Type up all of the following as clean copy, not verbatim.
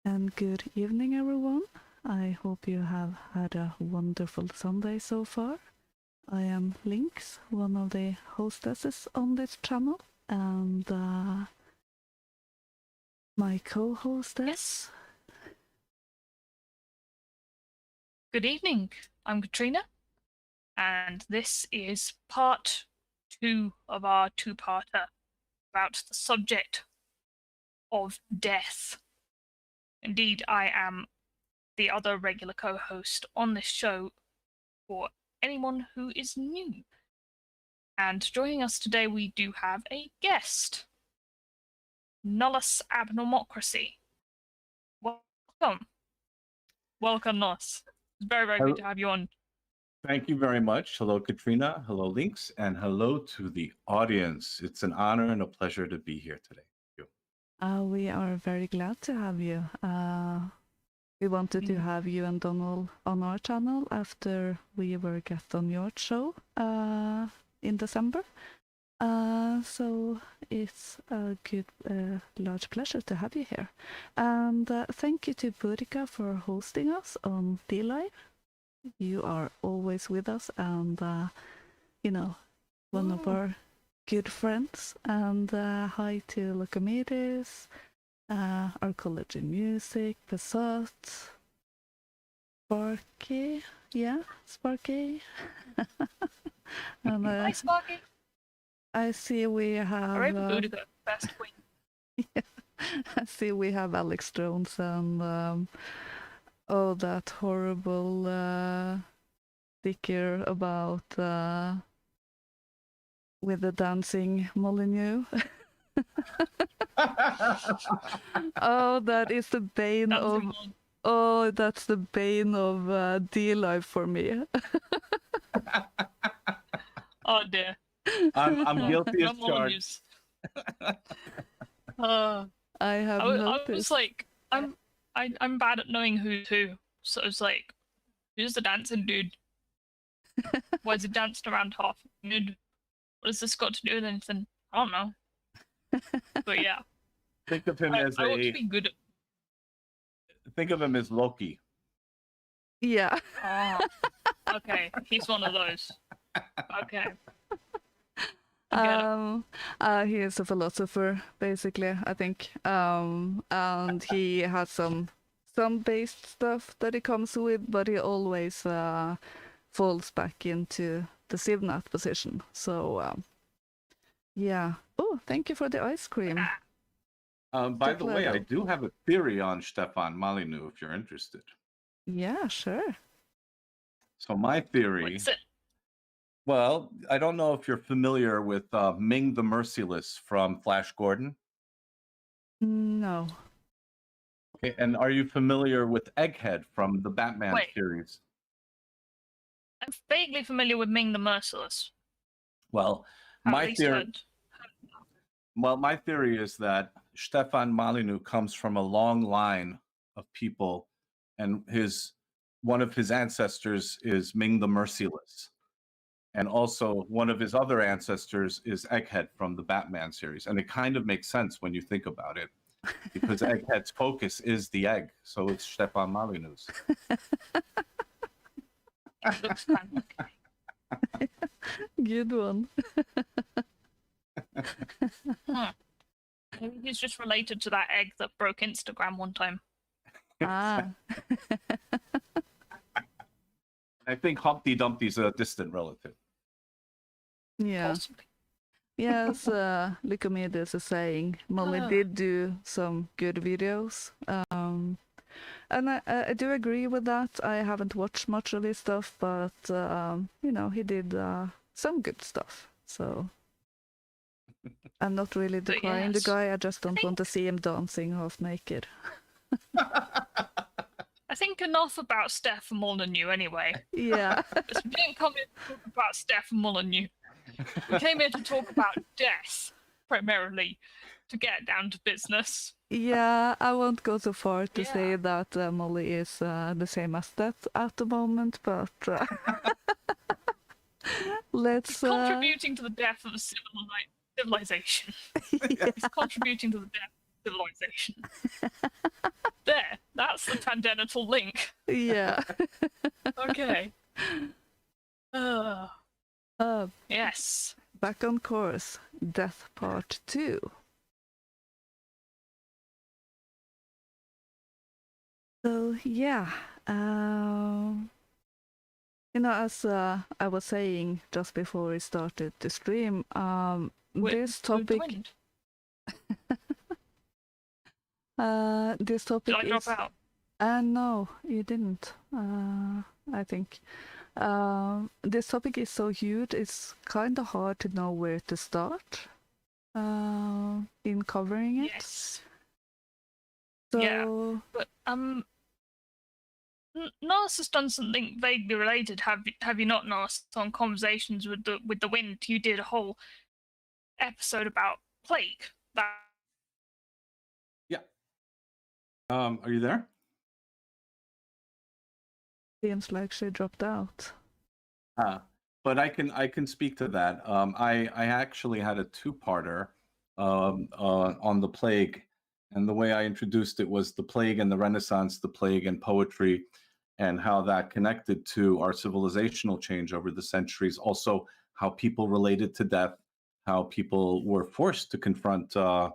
And good evening, everyone. I hope you have had a wonderful Sunday so far. I am Lynx, one of the hostesses on this channel, and my co-hostess. Yes. Good evening. I'm Katrina, and this is part 2 of our two-parter about the subject of death. Indeed, I am the other regular co-host on this show for anyone who is new. And joining us today, we do have a guest, Nullus Abnormocracy. Welcome. Welcome, Nullus. It's very, very good to have you on. Thank you very much. Hello, Katrina. Hello, Lynx. And hello to the audience. It's an honor and a pleasure to be here today. We are very glad to have you. We wanted to have you and Donald on our channel after we were guests on your show in December. So it's a good, large pleasure to have you here. And thank you to Burika for hosting us on dlive. You are always with us and, you know, one of our good friends. And hi to Locomedes, our college in music, Pesot, Sparky, yeah, Sparky. And, Hi, Sparky. I see we have... Burika, best queen. Yeah, I see we have Alex Jones and Oh, that horrible sticker about with the dancing Molyneux. Oh, that is the bane of. Oh, that's the bane of dlive for me. Oh dear. I'm guilty as No charged. I have I was noticed. like, I'm bad at knowing who's who. So it's like, who's the dancing dude? Why is he dancing around half nude? What has this got to do with anything? I don't know. But yeah, Think of him as I want to be good at. Think of him as Loki. Yeah. Oh, okay, he's one of those. Okay. He is a philosopher, basically, I think. And he has some based stuff that he comes with, but he always falls back into the Sivnath position. So, yeah. Oh, thank you for the ice cream. By the way, I do have a theory on Stefan Molyneux, if you're interested. Yeah, sure. So my theory. What's it? Well, I don't know if you're familiar with Ming the Merciless from Flash Gordon. No. Okay, and are you familiar with Egghead from the Batman Wait. series? I'm vaguely familiar with Ming the Merciless. Well, At my least theory. heard. Well, my theory is that Stefan Molyneux comes from a long line of people, and one of his ancestors is Ming the Merciless. And also one of his other ancestors is Egghead from the Batman series. And it kind of makes sense when you think about it, because Egghead's focus is the egg. So it's Stefan Molyneux's. It looks kind of like. Good one. Maybe he's just related to that egg that broke Instagram one time. Ah. I think Humpty Dumpty's a distant relative. Yeah. Possibly. Yes, Lycomedes is saying Molly did do some good videos. And I do agree with that. I haven't watched much of his stuff, but, he did some good stuff. So I'm not really decrying the guy. I just don't want to see him dancing half naked. I think enough about Stefan Molyneux anyway. Yeah. We didn't come here to talk about Stefan Molyneux. We came here to talk about death, primarily, to get down to business. Yeah, I won't go so far to say that Molly is the same as that at the moment, but let's... Contributing to the death of a civilization. He's contributing to the death of civilization. There, that's the tangential link. Yeah. Okay. Yes. Back on course. Death Part 2. So, yeah. As I was saying just before we started the stream, this topic... this topic Did I drop out? No, you didn't. I think. This topic is so huge, it's kind of hard to know where to start in covering it. Yes. So... Yeah, but Nullus has done something vaguely related. Have you not, Nullus? On Conversations with the Wind, you did a whole episode about plague. Yeah. Are you there? Seems like she dropped out. But I can speak to that. I actually had a two-parter on the plague, and the way I introduced it was the plague and the Renaissance, the plague and poetry, and how that connected to our civilizational change over the centuries. Also, how people related to death, how people were forced to confront the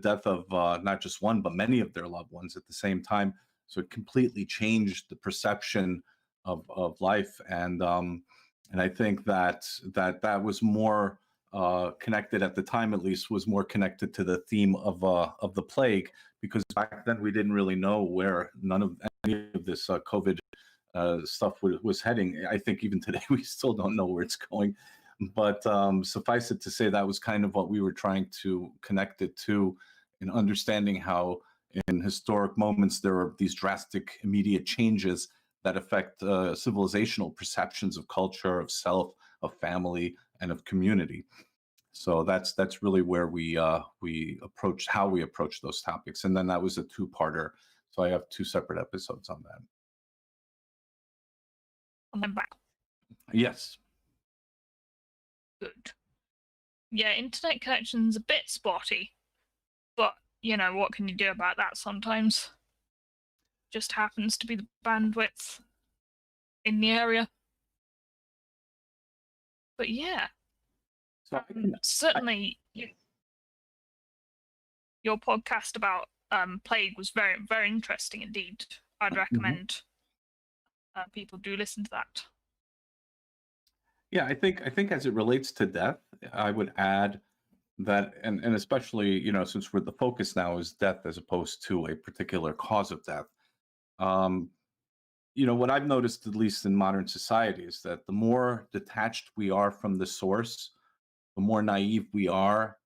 death of not just one, but many of their loved ones at the same time. So it completely changed the perception of life, and I think that was more connected at the time, at least, was more connected to the theme of the plague, because back then we didn't really know where any of this COVID stuff was heading. I think even today we still don't know where it's going. But suffice it to say, that was kind of what we were trying to connect it to, in understanding how in historic moments there are these drastic, immediate changes that affect civilizational perceptions of culture, of self, of family, and of community. So that's really where we approach how we approach those topics, and then that was a two-parter. So I have two separate episodes on that. On the back. Yes. Good. Yeah, internet connection's a bit spotty, but you know, what can you do about that sometimes? Just happens to be the bandwidth in the area. But yeah, So certainly your podcast about plague was very, very interesting indeed. I'd recommend people do listen to that. Yeah, I think as it relates to death, I would add that, and especially, you know, since the focus now is death as opposed to a particular cause of death. You know, what I've noticed, at least in modern society, is that the more detached we are from the source, the more naive we are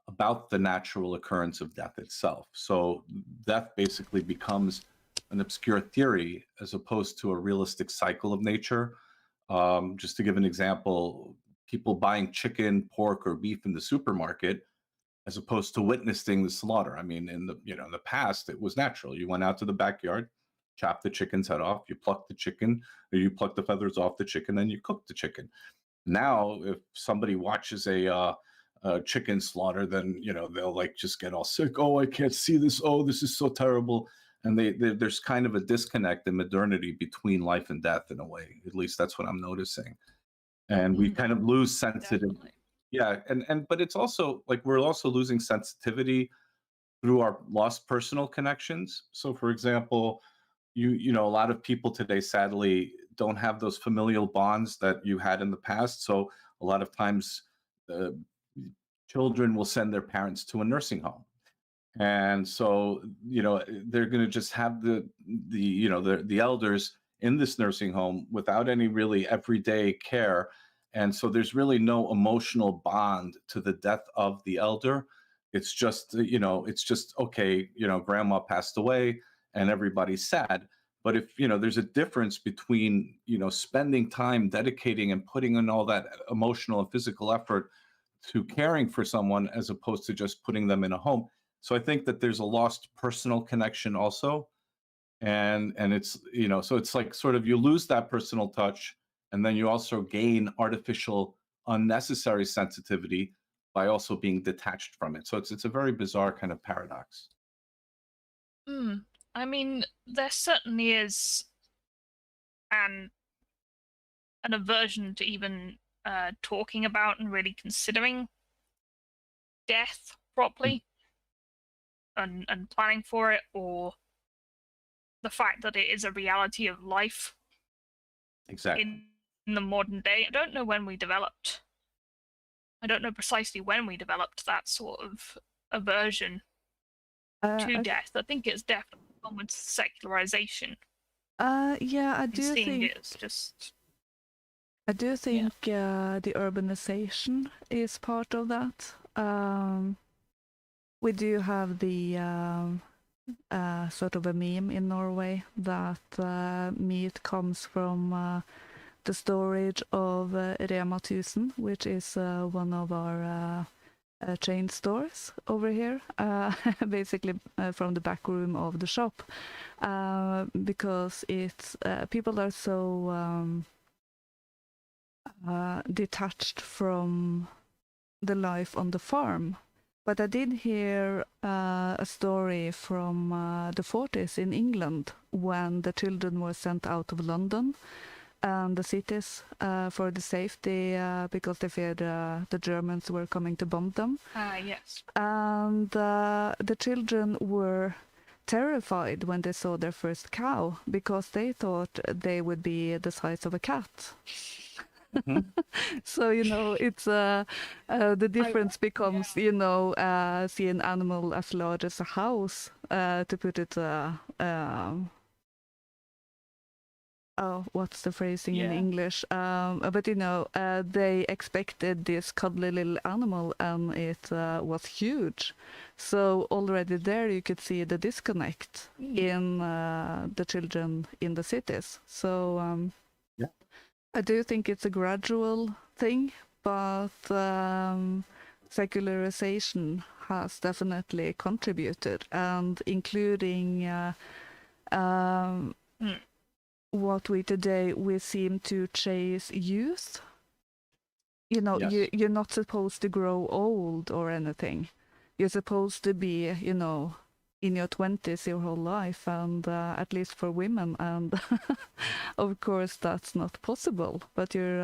about the natural occurrence of death itself. So death basically becomes an obscure theory as opposed to a realistic cycle of nature. Just to give an example, people buying chicken, pork, or beef in the supermarket, as opposed to witnessing the slaughter. I mean, in the past, it was natural. You went out to the backyard, chop the chicken's head off, you pluck the chicken, or you pluck the feathers off the chicken, and you cook the chicken. Now, if somebody watches a chicken slaughter, then they'll like just get all sick. Oh, I can't see this. Oh, this is so terrible. And there's kind of a disconnect in modernity between life and death in a way. At least that's what I'm noticing. And we kind of lose sensitivity. Yeah, but it's also like we're also losing sensitivity through our lost personal connections. So, for example, you know, a lot of people today sadly don't have those familial bonds that you had in the past. So a lot of times children will send their parents to a nursing home, and so they're going to just have the elders in this nursing home without any really everyday care. And so there's really no emotional bond to the death of the elder. It's just okay, grandma passed away and everybody's sad. But if there's a difference between spending time dedicating and putting in all that emotional and physical effort to caring for someone as opposed to just putting them in a home. So I think that there's a lost personal connection also. And it's so it's like sort of you lose that personal touch, and then you also gain artificial unnecessary sensitivity by also being detached from it. So it's a very bizarre kind of paradox. I mean, there certainly is an aversion to even talking about and really considering death properly and planning for it, or the fact that it is a reality of life. Exactly. In the modern day. I don't know precisely when we developed that sort of aversion to death. I think it's definitely gone with secularization. Yeah, I do seeing think it as just. I do think the urbanization is part of that. We do have the sort of a meme in Norway that meat comes from the storage of Rema 1000, which is one of our chain stores over here, basically from the back room of the shop, because it's people are so detached from the life on the farm. But I did hear a story from the 40s in England when the children were sent out of London and the cities for the safety because they feared the Germans were coming to bomb them. Yes. And the children were terrified when they saw their first cow because they thought they would be the size of a cat. So it's the difference becomes see an animal as large as a house, to put it oh, what's the phrasing in Yeah. English? But they expected this cuddly little animal, and it was huge. So already there you could see the disconnect in the children in the cities. So Yeah. I do think it's a gradual thing, but secularization has definitely contributed, and including what we seem to chase youth. Yes. You're not supposed to grow old or anything. You're supposed to be, in your 20s your whole life, and at least for women, and of course that's not possible. But you're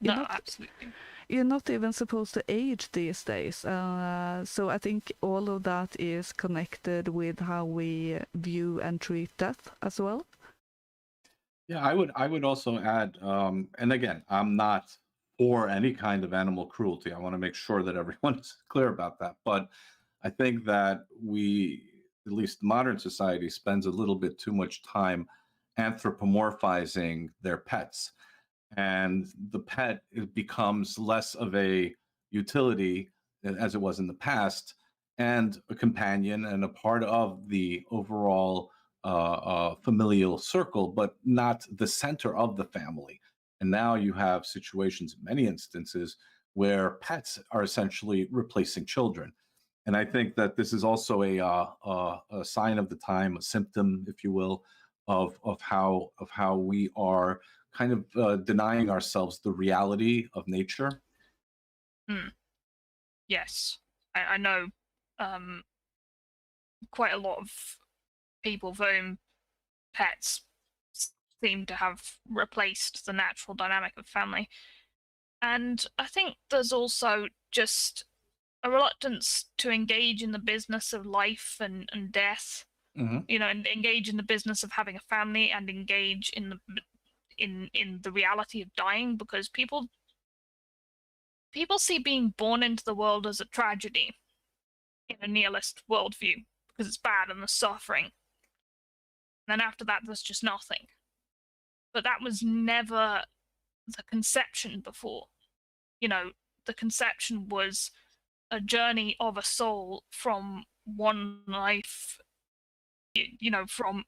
not absolutely. you're not even supposed to age these days. So I think all of that is connected with how we view and treat death as well. Yeah, I would also add, and again, I'm not for any kind of animal cruelty. I want to make sure that everyone is clear about that. But I think that at least modern society, spends a little bit too much time anthropomorphizing their pets. And the pet, it becomes less of a utility as it was in the past, and a companion and a part of the overall familial circle, but not the center of the family. And now you have situations, in many instances, where pets are essentially replacing children. And I think that this is also a sign of the time, a symptom, if you will, of how we are kind of denying ourselves the reality of nature. Yes, I know quite a lot of people for whom pets seem to have replaced the natural dynamic of family. And I think there's also just a reluctance to engage in the business of life and death, Mm-hmm. and engage in the business of having a family, and engage in the reality of dying, because people see being born into the world as a tragedy in a nihilist worldview, because it's bad and there's suffering. And then after that, there's just nothing. But that was never the conception before. The conception was a journey of a soul from one life, from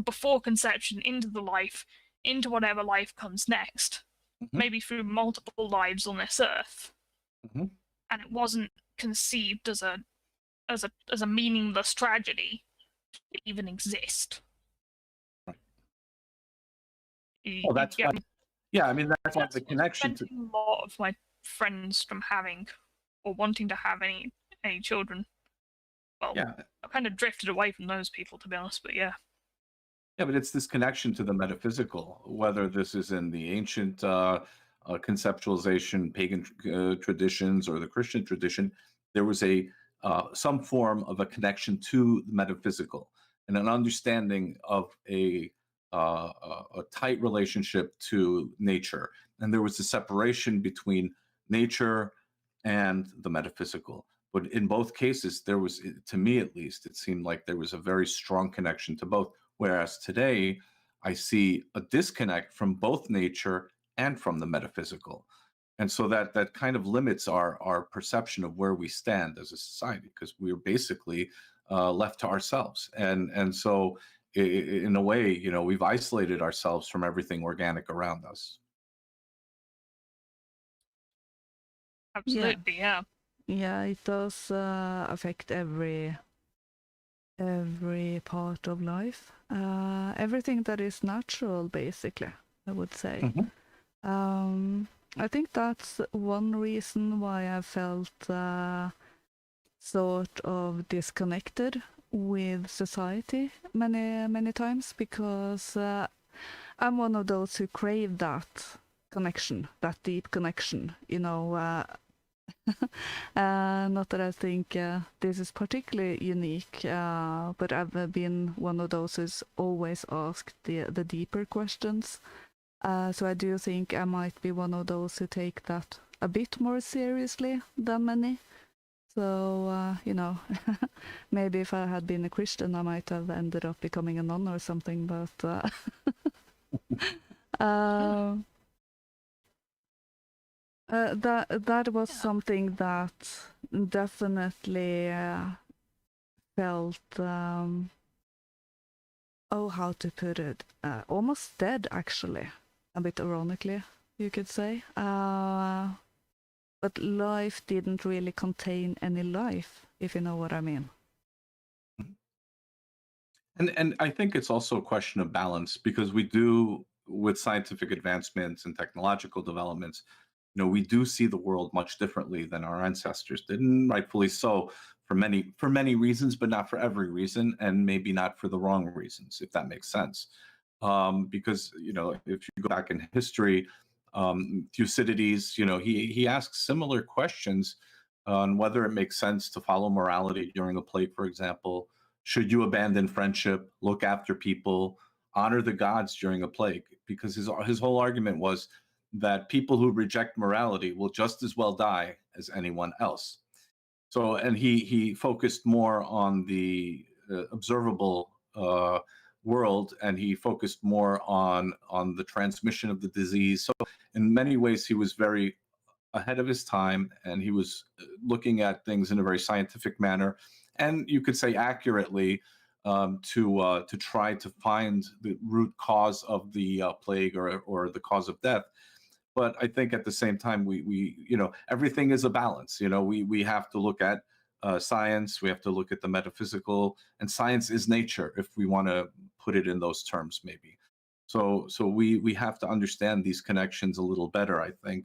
before conception into the life, into whatever life comes next, Mm-hmm. maybe through multiple lives on this earth. Mm-hmm. And it wasn't conceived as a meaningless tragedy to even exist. Right. Well, that's why. Yeah, I mean, that's why the what's connection to. preventing a lot of my friends from having or wanting to have any children. Well, Yeah. I've kind of drifted away from those people, to be honest, but yeah. Yeah, but it's this connection to the metaphysical, whether this is in the ancient conceptualization, pagan traditions, or the Christian tradition. There was some form of a connection to the metaphysical, and an understanding of a tight relationship to nature. And there was a separation between nature and the metaphysical. But in both cases, there was, to me at least, it seemed like there was a very strong connection to both. Whereas today, I see a disconnect from both nature and from the metaphysical. And so that kind of limits our perception of where we stand as a society, because we're basically left to ourselves. And so in a way, we've isolated ourselves from everything organic around us. Absolutely, yeah. Yeah, it does affect every part of life. Everything that is natural, basically, I would say. Mm-hmm. I think that's one reason why I felt sort of disconnected with society many times, because I'm one of those who crave that connection, that deep connection, not that I think this is particularly unique, but I've been one of those who's always asked the deeper questions. So I do think I might be one of those who take that a bit more seriously than many. So, maybe if I had been a Christian, I might have ended up becoming a nun or something, but That was something that definitely felt how to put it, almost dead, actually, a bit ironically, you could say. But life didn't really contain any life, if you know what I mean. And I think it's also a question of balance, because we do, with scientific advancements and technological developments, we do see the world much differently than our ancestors did, and rightfully so, for many reasons, but not for every reason, and maybe not for the wrong reasons, if that makes sense. Because if you go back in history, Thucydides, he asks similar questions on whether it makes sense to follow morality during a plague, for example. Should you abandon friendship, look after people, honor the gods during a plague? Because his whole argument was that people who reject morality will just as well die as anyone else. So, and he focused more on the observable world, and he focused more on the transmission of the disease. So, in many ways, he was very ahead of his time, and he was looking at things in a very scientific manner, and you could say accurately, to try to find the root cause of the plague, or the cause of death. But I think at the same time, we everything is a balance. We have to look at science, we have to look at the metaphysical, and science is nature, if we want to put it in those terms, maybe. So we have to understand these connections a little better, I think.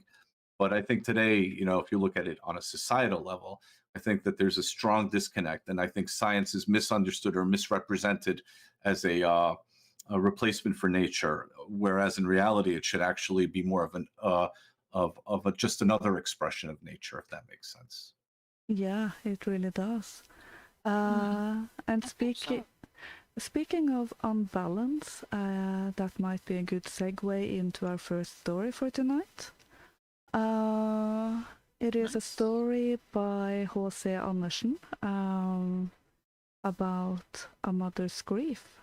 But I think today, if you look at it on a societal level, I think that there's a strong disconnect, and I think science is misunderstood or misrepresented as a replacement for nature, whereas in reality, it should actually be more of an just another expression of nature, if that makes sense. Yeah, it really does. And speaking of unbalance, that might be a good segue into our first story for tonight. It is a story by H.C. Andersen about a mother's grief.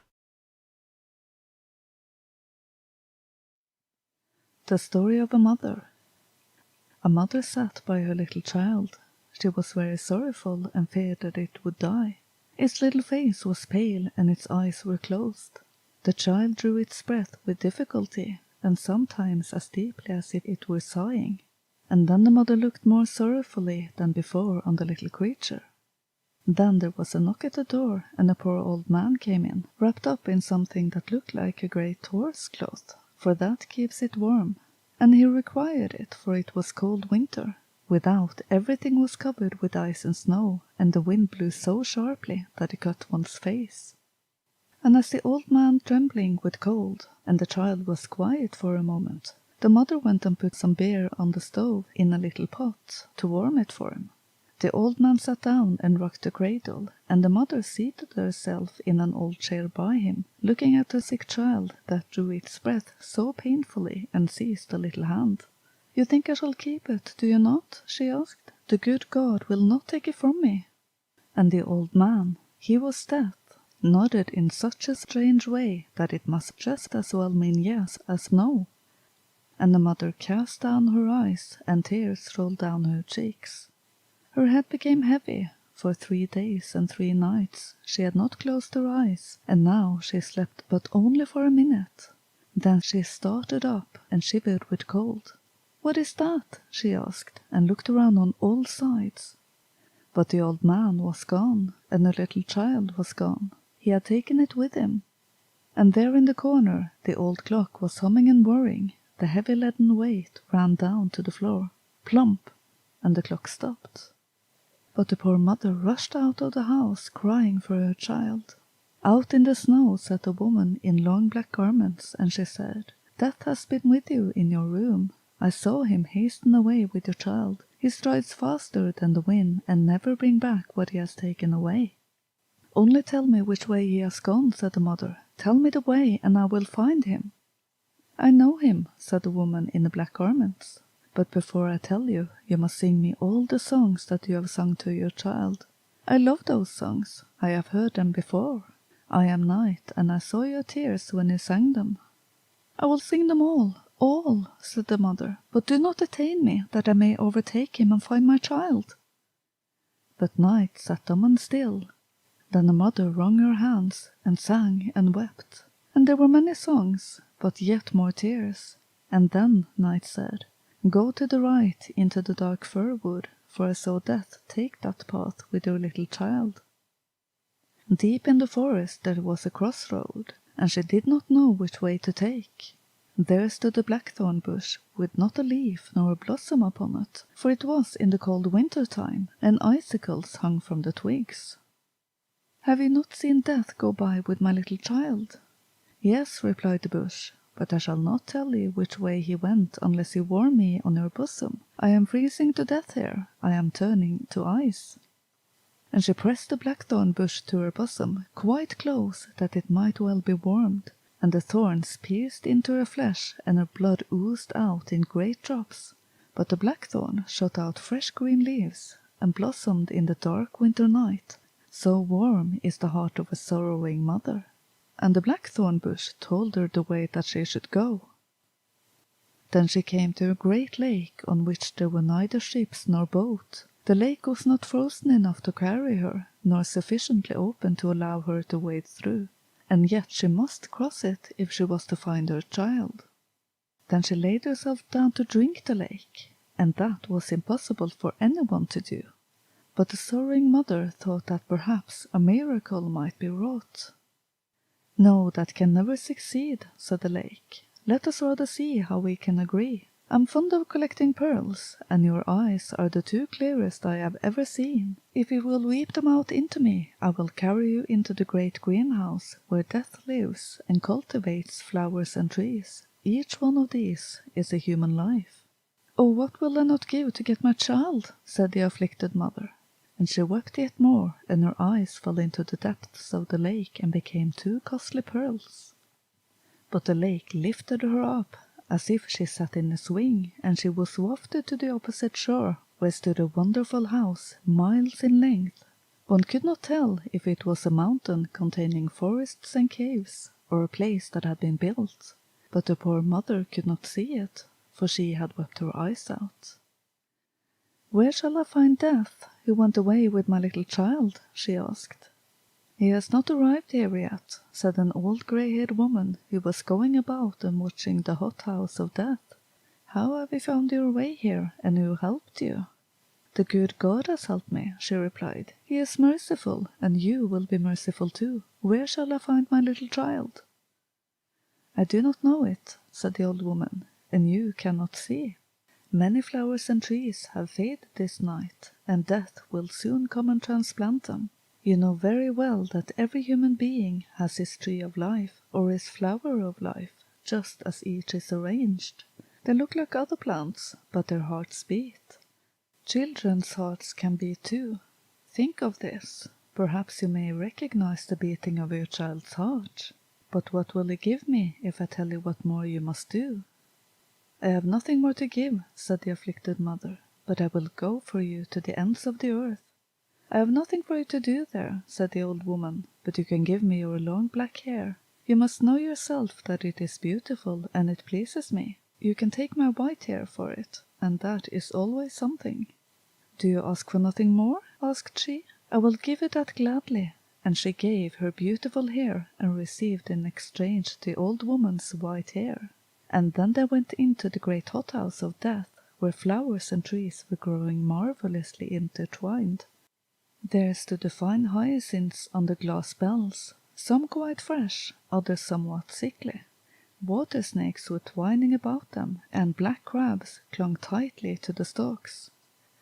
The story of a mother. A mother sat by her little child. She was very sorrowful and feared that it would die. Its little face was pale and its eyes were closed. The child drew its breath with difficulty, and sometimes as deeply as if it were sighing. And then the mother looked more sorrowfully than before on the little creature. Then there was a knock at the door, and a poor old man came in, wrapped up in something that looked like a great horse cloth, for that keeps it warm, and he required it, for it was cold winter. Without, everything was covered with ice and snow, and the wind blew so sharply that it cut one's face. And as the old man trembling with cold, and the child was quiet for a moment, the mother went and put some beer on the stove in a little pot to warm it for him. The old man sat down and rocked the cradle, and the mother seated herself in an old chair by him, looking at the sick child that drew its breath so painfully and seized the little hand. "You think I shall keep it, do you not?" she asked. "The good God will not take it from me." And the old man, he was deaf, nodded in such a strange way that it must just as well mean yes as no. And the mother cast down her eyes, and tears rolled down her cheeks. Her head became heavy. For 3 days and 3 nights she had not closed her eyes, and now she slept but only for a minute. Then she started up and shivered with cold. "What is that?" she asked, and looked around on all sides. But the old man was gone, and the little child was gone. He had taken it with him. And there in the corner the old clock was humming and whirring. The heavy leaden weight ran down to the floor. Plump! And the clock stopped. But the poor mother rushed out of the house, crying for her child. Out in the snow sat a woman in long black garments, and she said, "Death has been with you in your room. I saw him hasten away with your child. He strides faster than the wind, and never bring back what he has taken away." "Only tell me which way he has gone," said the mother. "Tell me the way, and I will find him." "I know him," said the woman in the black garments. "But before I tell you, you must sing me all the songs that you have sung to your child. I love those songs. I have heard them before. I am night, and I saw your tears when you sang them." I will sing them all, said the mother, but do not detain me, that I may overtake him and find my child. But Night sat dumb and still. Then the mother wrung her hands, and sang and wept. And there were many songs, but yet more tears. And then Night said, Go to the right into the dark fir wood, for I saw Death take that path with your little child. Deep in the forest there was a crossroad, and she did not know which way to take. There stood a blackthorn bush, with not a leaf nor a blossom upon it, for it was in the cold winter time, and icicles hung from the twigs. Have you not seen Death go by with my little child? Yes, replied the bush, but I shall not tell you which way he went unless you warm me on your bosom. I am freezing to death here, I am turning to ice. And she pressed the blackthorn bush to her bosom, quite close, that it might well be warmed, and the thorns pierced into her flesh, and her blood oozed out in great drops. But the blackthorn shot out fresh green leaves, and blossomed in the dark winter night. So warm is the heart of a sorrowing mother. And the blackthorn bush told her the way that she should go. Then she came to a great lake, on which there were neither ships nor boat. The lake was not frozen enough to carry her, nor sufficiently open to allow her to wade through, and yet she must cross it if she was to find her child. Then she laid herself down to drink the lake, and that was impossible for anyone to do. But the sorrowing mother thought that perhaps a miracle might be wrought. No, that can never succeed, said the lake. Let us rather see how we can agree. I'm fond of collecting pearls, and your eyes are the two clearest I have ever seen. If you will weep them out into me, I will carry you into the great greenhouse, where Death lives and cultivates flowers and trees. Each one of these is a human life. Oh, what will I not give to get my child, said the afflicted mother. And she wept yet more, and her eyes fell into the depths of the lake and became two costly pearls. But the lake lifted her up, as if she sat in a swing, and she was wafted to the opposite shore, where stood a wonderful house, miles in length. One could not tell if it was a mountain containing forests and caves, or a place that had been built, but the poor mother could not see it, for she had wept her eyes out. Where shall I find Death, who went away with my little child? She asked. He has not arrived here yet, said an old grey-haired woman who was going about and watching the hothouse of Death. How have you found your way here, and who helped you? The good God has helped me, she replied. He is merciful, and you will be merciful too. Where shall I find my little child? I do not know it, said the old woman, and you cannot see. Many flowers and trees have faded this night, and Death will soon come and transplant them. You know very well that every human being has his tree of life, or his flower of life, just as each is arranged. They look like other plants, but their hearts beat. Children's hearts can beat too. Think of this. Perhaps you may recognize the beating of your child's heart. But what will you give me if I tell you what more you must do? I have nothing more to give, said the afflicted mother, but I will go for you to the ends of the earth. I have nothing for you to do there, said the old woman, but you can give me your long black hair. You must know yourself that it is beautiful, and it pleases me. You can take my white hair for it, and that is always something. Do you ask for nothing more? Asked she. I will give you that gladly. And she gave her beautiful hair, and received in exchange the old woman's white hair. And then they went into the great hothouse of Death, where flowers and trees were growing marvellously intertwined. There stood the fine hyacinths on the glass bells, some quite fresh, others somewhat sickly. Water snakes were twining about them, and black crabs clung tightly to the stalks.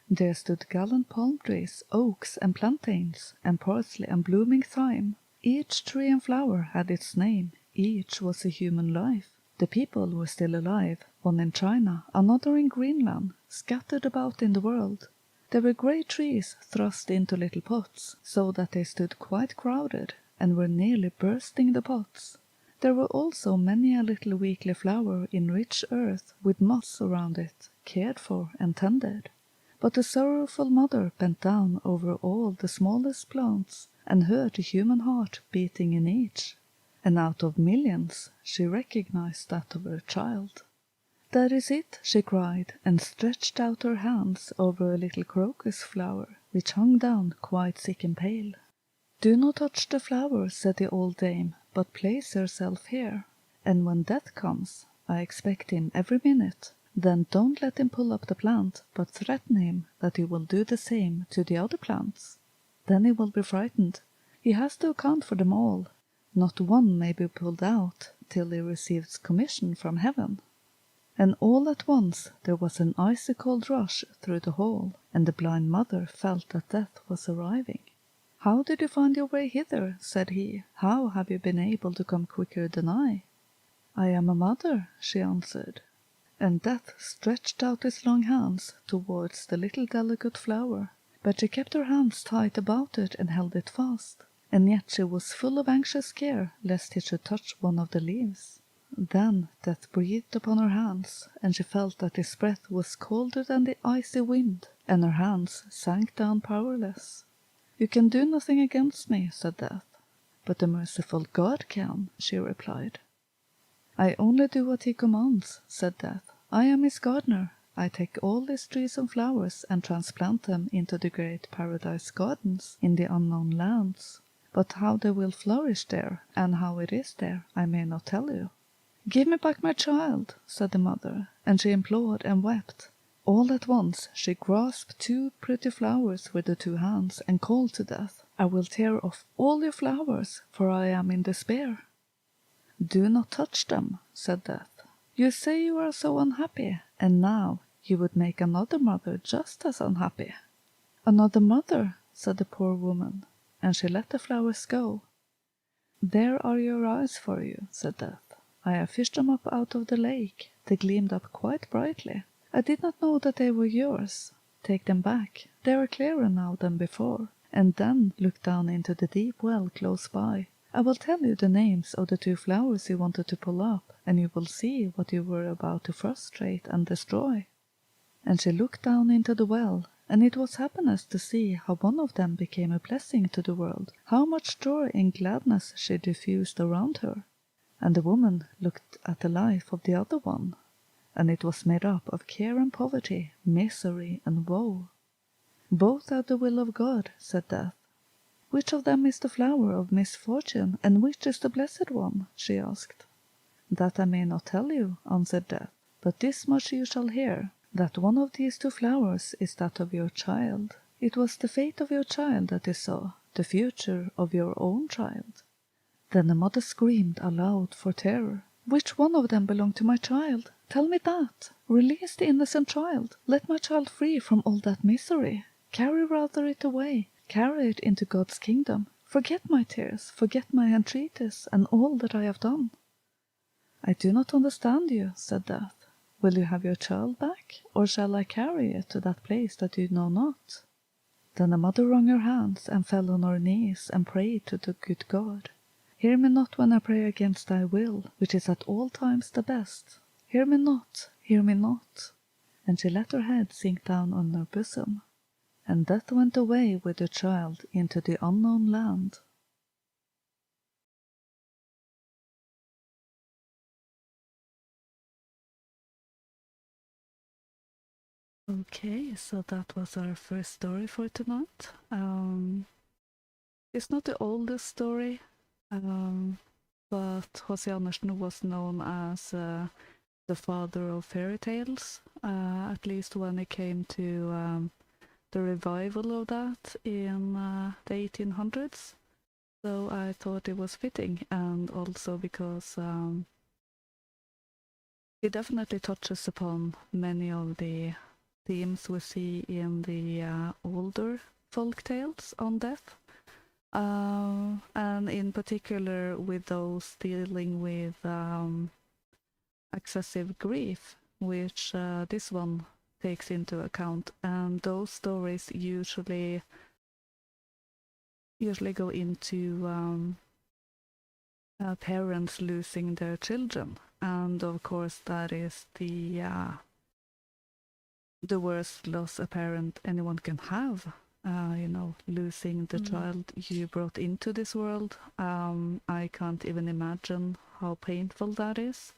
There stood gallant palm trees, oaks and plantains, and parsley and blooming thyme. Each tree and flower had its name, each was a human life. The people were still alive, one in China, another in Greenland, scattered about in the world. There were great trees thrust into little pots, so that they stood quite crowded, and were nearly bursting the pots. There were also many a little weakly flower in rich earth, with moss around it, cared for and tended. But the sorrowful mother bent down over all the smallest plants, and heard the human heart beating in each. and out of millions she recognized that of her child. "That is it," she cried, and stretched out her hands over a little crocus flower, which hung down quite sick and pale. "Do not touch the flower," said the old dame, "but place yourself here, and when death comes, I expect him every minute, then don't let him pull up the plant, but threaten him that he will do the same to the other plants. Then he will be frightened. He has to account for them all. Not one may be pulled out till he receives commission from heaven." And all at once there was an icy cold rush through the hall, and the blind mother felt that death was arriving. "How did you find your way hither?" said he. "How have you been able to come quicker than I?" "I am a mother," she answered. And Death stretched out his long hands towards the little delicate flower, but she kept her hands tight about it and held it fast, and yet she was full of anxious care lest he should touch one of the leaves. Then Death breathed upon her hands, and she felt that his breath was colder than the icy wind, and her hands sank down powerless. "You can do nothing against me," said Death. "But the merciful God can," she replied. "I only do what he commands," said Death. "I am his gardener. I take all these trees and flowers and transplant them into the great paradise gardens in the unknown lands. But how they will flourish there, and how it is there, I may not tell you." "Give me back my child," said the mother, and she implored and wept. All at once she grasped 2 pretty flowers with the 2 hands and called to Death, "I will tear off all your flowers, for I am in despair." "Do not touch them," said Death. "You say you are so unhappy, and now you would make another mother just as unhappy." "Another mother," said the poor woman, and she let the flowers go. "There are your eyes for you," said Death. "I have fished them up out of the lake. They gleamed up quite brightly. I did not know that they were yours. Take them back. They are clearer now than before. And then look down into the deep well close by. I will tell you the names of the 2 flowers you wanted to pull up, and you will see what you were about to frustrate and destroy." And she looked down into the well, and it was happiness to see how one of them became a blessing to the world, how much joy and gladness she diffused around her. And the woman looked at the life of the other one, and it was made up of care and poverty, misery and woe. "Both are the will of God," said Death. "Which of them is the flower of misfortune, and which is the blessed one?" she asked. "That I may not tell you," answered Death, "but this much you shall hear, that one of these 2 flowers is that of your child. It was the fate of your child that you saw, the future of your own child." Then the mother screamed aloud for terror. "Which one of them belonged to my child? Tell me that! Release the innocent child! Let my child free from all that misery! Carry rather it away! Carry it into God's kingdom! Forget my tears, forget my entreaties, and all that I have done." "I do not understand you," said Death. "Will you have your child back, or shall I carry it to that place that you know not?" Then the mother wrung her hands and fell on her knees and prayed to the good God. "Hear me not when I pray against thy will, which is at all times the best. Hear me not, hear me not." And she let her head sink down on her bosom. And Death went away with her child into the unknown land. Okay, so that was our first story for tonight. It's not the oldest story, but H.C. Andersen was known as the father of fairy tales, at least when it came to the revival of that in the 1800s. So I thought it was fitting, and also because it definitely touches upon many of the themes we see in the older folk tales on death. And in particular with those dealing with excessive grief, which this one takes into account. And those stories usually go into parents losing their children, and of course that is the worst loss a parent anyone can have, losing the child you brought into this world. I can't even imagine how painful that is.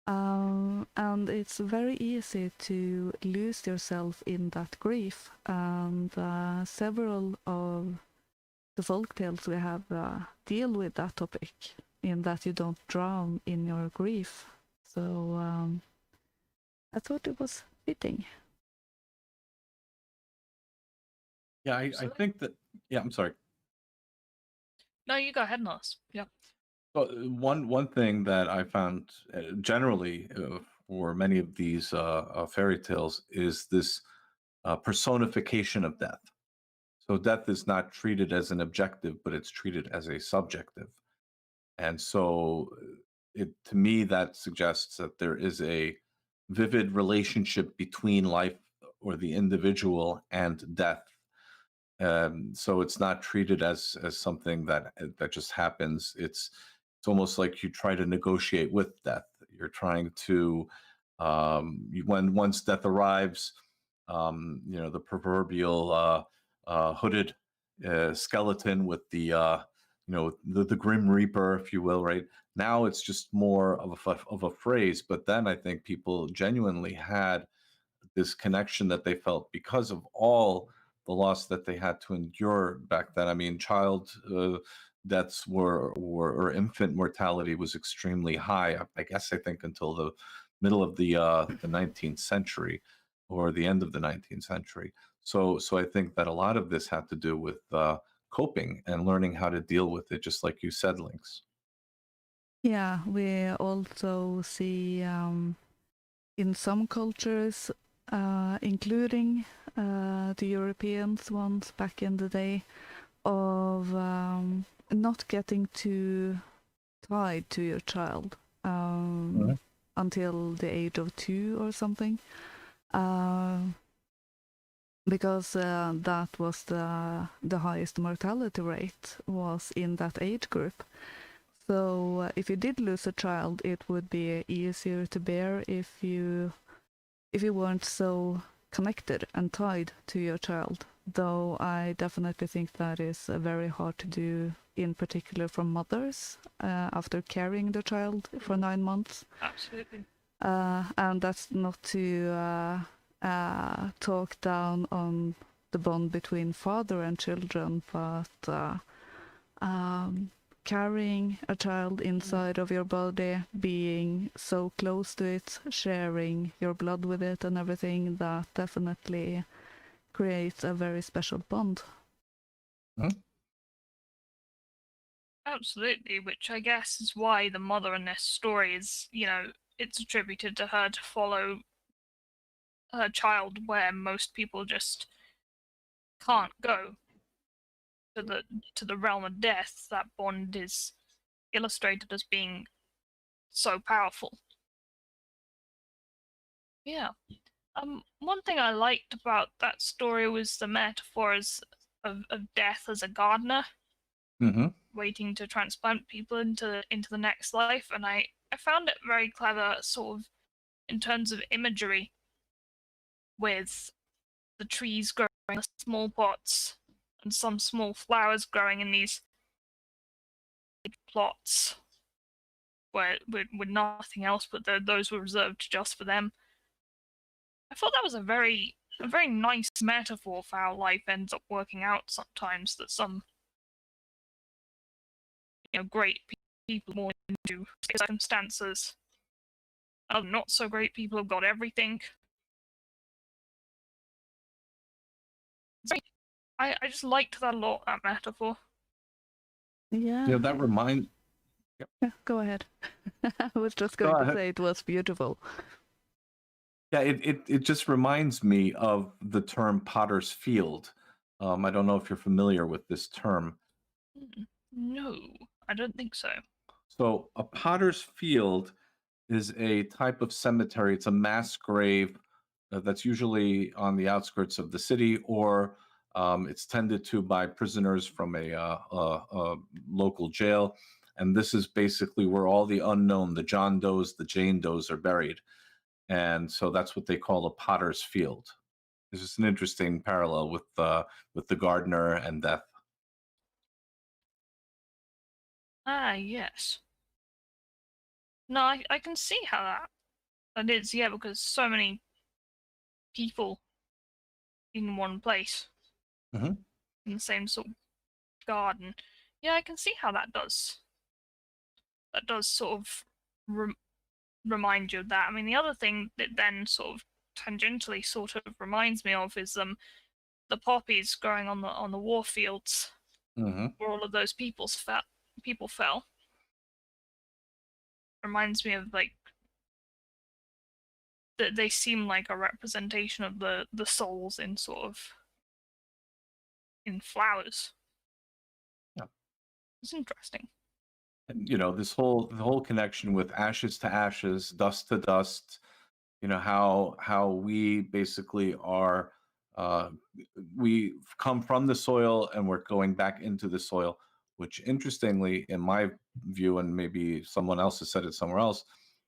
And it's very easy to lose yourself in that grief. And several of the folktales we have deal with that topic, in that you don't drown in your grief. So I thought it was fitting. Yeah, I think that. Yeah, I'm sorry. No, you go ahead and ask. Yeah. Well, one thing that I found generally for many of these fairy tales is this personification of death. So death is not treated as an objective, but it's treated as a subjective. And so to me, that suggests that there is a vivid relationship between life or the individual and death. So it's not treated as something that just happens. It's almost like you try to negotiate with death. You're trying to when once death arrives, the proverbial hooded skeleton with the Grim Reaper, if you will, right? Now it's just more of a phrase, but then I think people genuinely had this connection that they felt because of all the loss that they had to endure back then. I mean, child deaths or infant mortality was extremely high. I guess I think until the middle of the 19th century or the end of the 19th century. So I think that a lot of this had to do with coping and learning how to deal with it, just like you said, Lynx. Yeah, we also see in some cultures, including the Europeans ones back in the day, of not getting too tied to your child until the age of 2 or something. Because that was the highest mortality rate was in that age group. So if you did lose a child, it would be easier to bear if you weren't so connected and tied to your child. Though I definitely think that is very hard to do, in particular for mothers after carrying the child for 9 months. Absolutely. And that's not to talk down on the bond between father and children, but carrying a child inside of your body, being so close to it, sharing your blood with it and everything, that definitely creates a very special bond. Absolutely, which I guess is why the mother in this story is, it's attributed to her to follow her child where most people just can't go. To the realm of death, that bond is illustrated as being so powerful. Yeah. One thing I liked about that story was the metaphors of death as a gardener, waiting to transplant people into the next life, and I found it very clever, sort of in terms of imagery, with the trees growing in small pots and some small flowers growing in these big plots where with nothing else, but those were reserved just for them. I thought that was a very nice metaphor for how life ends up working out sometimes, that some great people more into circumstances, other not so great people have got everything. I just liked that a lot, that metaphor. Yeah. That reminds. Yeah, go ahead. I was just going to say it was beautiful. Yeah, it just reminds me of the term potter's field. I don't know if you're familiar with this term. No, I don't think so. So a potter's field is a type of cemetery. It's a mass grave that's usually on the outskirts of the city, or it's tended to by prisoners from a local jail. And this is basically where all the unknown, the John Does, the Jane Does are buried. And so that's what they call a potter's field. It's just an interesting parallel with the gardener and death. Ah, yes. No, I can see how that is, yeah, because so many people in one place, Mm-hmm. in the same sort of garden. Yeah, I can see how that does. That does sort of remind you of that. I mean, the other thing that then sort of tangentially sort of reminds me of is the poppies growing on the war fields Mm-hmm. where all of those people fell. Reminds me of like that they seem like a representation of the souls in sort of in flowers. Yeah. It's interesting. And, the whole connection with ashes to ashes, dust to dust. How we basically are. Uh, we come from the soil and we're going back into the soil, which interestingly, in my view, and maybe someone else has said it somewhere else,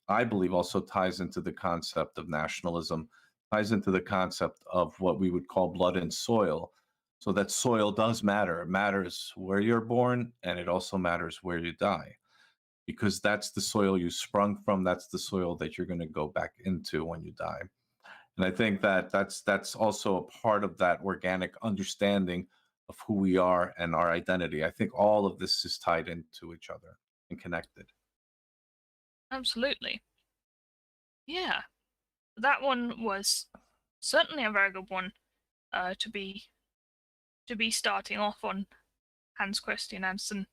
I believe also ties into the concept of nationalism, ties into the concept of what we would call blood and soil. So that soil does matter. It matters where you're born, and it also matters where you die, because that's the soil you sprung from. That's the soil that you're going to go back into when you die. And I think that that's also a part of that organic understanding of who we are and our identity. I think all of this is tied into each other and connected. Absolutely. Yeah. That one was certainly a very good one to be starting off on. Hans Christian Andersen.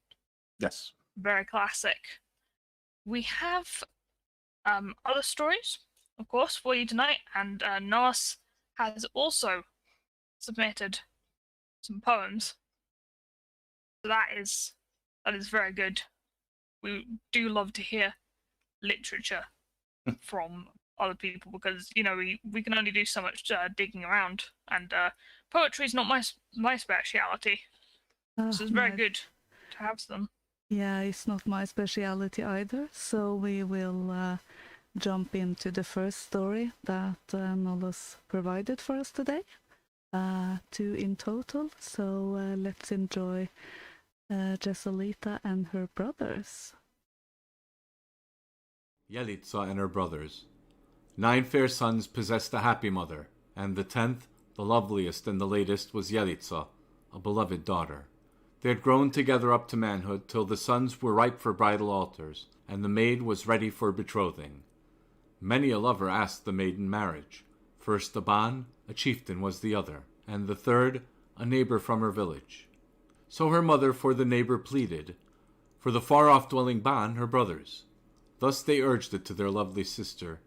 Yes. Very classic. We have other stories, of course, for you tonight, and Nullus has also submitted some poems. So that is very good. We do love to hear literature from other people because we can only do so much digging around, and poetry is not my speciality. So it's very good to have them. Yeah, it's not my speciality either. So we will jump into the first story that Nullus provided for us today. Two in total. So let's enjoy Jessalita and her brothers. Yelitza and her brothers. 9 fair sons possessed a happy mother, and the 10th, the loveliest and the latest, was Yelitza, a beloved daughter. They had grown together up to manhood till the sons were ripe for bridal altars, and the maid was ready for betrothing. Many a lover asked the maid in marriage. First a Ban, a chieftain was the other, and the third, a neighbor from her village. So her mother for the neighbor pleaded, for the far-off dwelling Ban, her brothers. Thus they urged it to their lovely sister.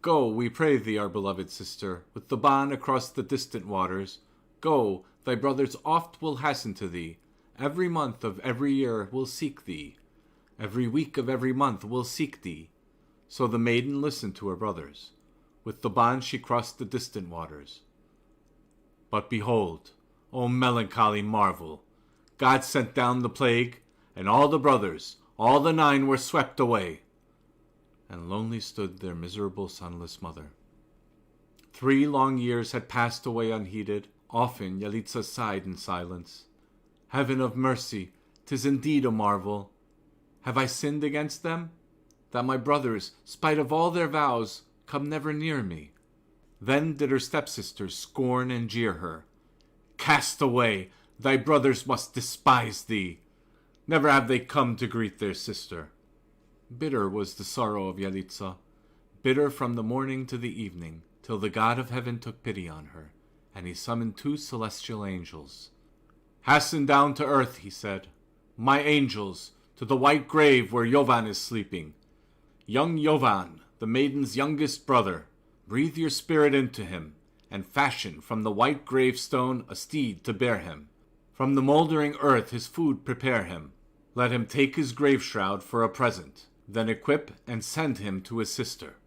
Go, we pray thee, our beloved sister, with the Ban across the distant waters. Go, thy brothers oft will hasten to thee. Every month of every year will seek thee. Every week of every month will seek thee. So the maiden listened to her brothers. With the Ban she crossed the distant waters. But behold, O melancholy marvel! God sent down the plague, and all the brothers, all the 9 were swept away. And lonely stood their miserable sonless mother. 3 long years had passed away unheeded. Often Yelitza sighed in silence. Heaven of mercy, 'tis indeed a marvel. Have I sinned against them? That my brothers, spite of all their vows, come never near me. Then did her stepsisters scorn and jeer her. Cast away, thy brothers must despise thee. Never have they come to greet their sister. Bitter was the sorrow of Yelitza, bitter from the morning to the evening, till the God of heaven took pity on her, and he summoned 2 celestial angels. Hasten down to earth, he said, my angels, to the white grave where Jovan is sleeping. Young Jovan, the maiden's youngest brother, breathe your spirit into him, and fashion from the white gravestone a steed to bear him. From the moldering earth his food prepare him. Let him take his grave shroud for a present, then equip and send him to his sister.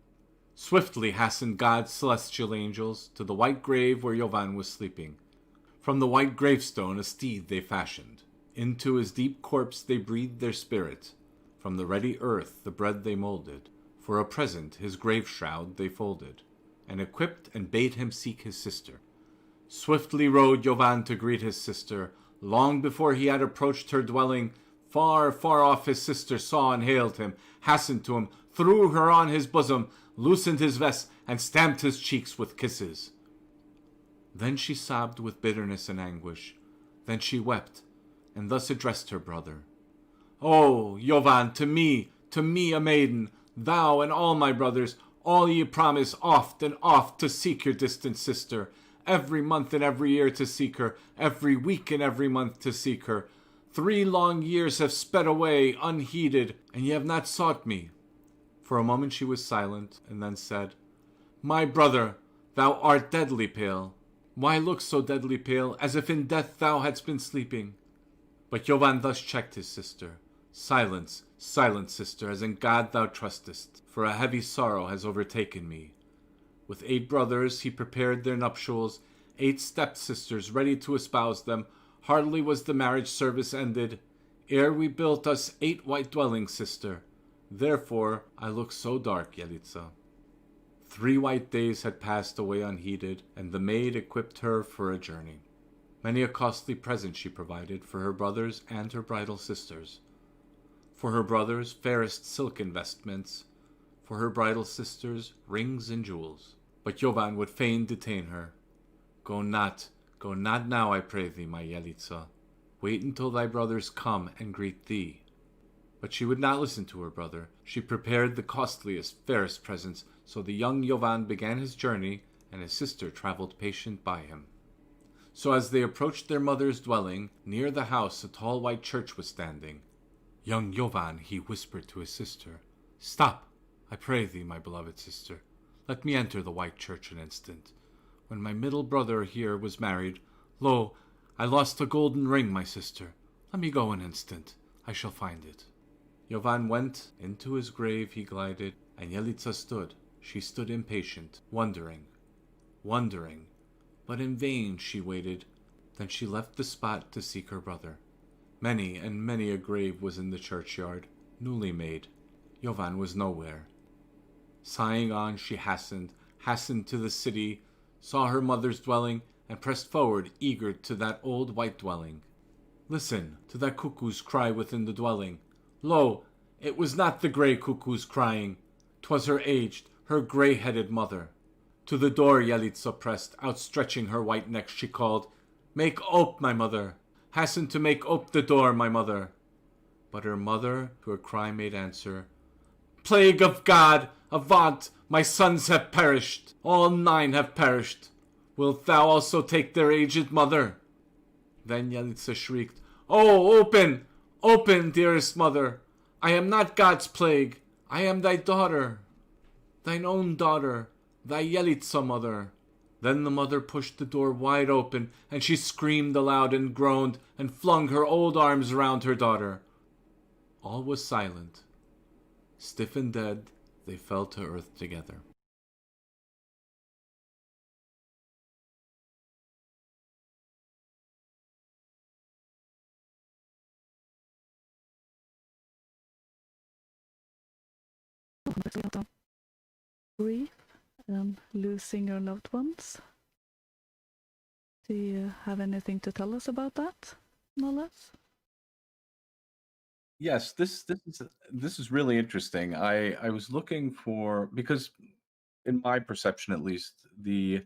Swiftly hastened God's celestial angels to the white grave where Jovan was sleeping. From the white gravestone a steed they fashioned. Into his deep corpse they breathed their spirit. From the ready earth the bread they molded. For a present his grave shroud they folded, and equipped and bade him seek his sister. Swiftly rode Jovan to greet his sister. Long before he had approached her dwelling, far, far off his sister saw and hailed him, hastened to him, threw her on his bosom, loosened his vest, and stamped his cheeks with kisses. Then she sobbed with bitterness and anguish. Then she wept, and thus addressed her brother. "O, Jovan, to me a maiden, thou and all my brothers, all ye promise oft and oft to seek your distant sister, every month and every year to seek her, every week and every month to seek her. 3 long years have sped away unheeded, and ye have not sought me." For a moment she was silent, and then said, "My brother, thou art deadly pale. Why look so deadly pale, as if in death thou hadst been sleeping?" But Jovan thus checked his sister. "Silence, silence, sister, as in God thou trustest, for a heavy sorrow has overtaken me." With 8 brothers he prepared their nuptials, 8 step-sisters ready to espouse them. Hardly was the marriage service ended, ere we built us 8 white dwellings, sister. Therefore I look so dark, Yelitsa. 3 white days had passed away unheeded, and the maid equipped her for a journey. Many a costly present she provided for her brothers and her bridal sisters. For her brothers, fairest silken vestments. For her bridal sisters, rings and jewels. But Jovan would fain detain her. Go not now, I pray thee, my Yelitsa. Wait until thy brothers come and greet thee." But she would not listen to her brother. She prepared the costliest, fairest presents, so the young Jovan began his journey, and his sister traveled patient by him. So as they approached their mother's dwelling, near the house a tall white church was standing. Young Jovan, he whispered to his sister, "Stop, I pray thee, my beloved sister. Let me enter the white church an instant. When my middle brother here was married, lo, I lost a golden ring, my sister. Let me go an instant. I shall find it." Jovan went. Into his grave he glided, and Yelitsa stood. She stood impatient, wondering. But in vain she waited. Then she left the spot to seek her brother. Many and many a grave was in the churchyard, newly made. Jovan was nowhere. Sighing on, she hastened to the city, saw her mother's dwelling, and pressed forward, eager to that old white dwelling. Listen to that cuckoo's cry within the dwelling. Lo, it was not the grey cuckoo's crying. 'Twas her aged, her grey-headed mother. To the door Yelitsa pressed, outstretching her white neck, she called, "Make ope, my mother! Hasten to make ope the door, my mother!" But her mother to her cry made answer, "Plague of God! Avaunt! My sons have perished! All 9 have perished! Wilt thou also take their aged mother?" Then Yelitsa shrieked, "Oh, open! Open, dearest mother! I am not God's plague! I am thy daughter! Thine own daughter! Thy Yelitsa mother!" Then the mother pushed the door wide open, and she screamed aloud and groaned, and flung her old arms round her daughter. All was silent. Stiff and dead, they fell to earth together. Grief and losing your loved ones. Do you have anything to tell us about that, Nullus? Yes, this is really interesting. I was looking for, because in my perception at least, the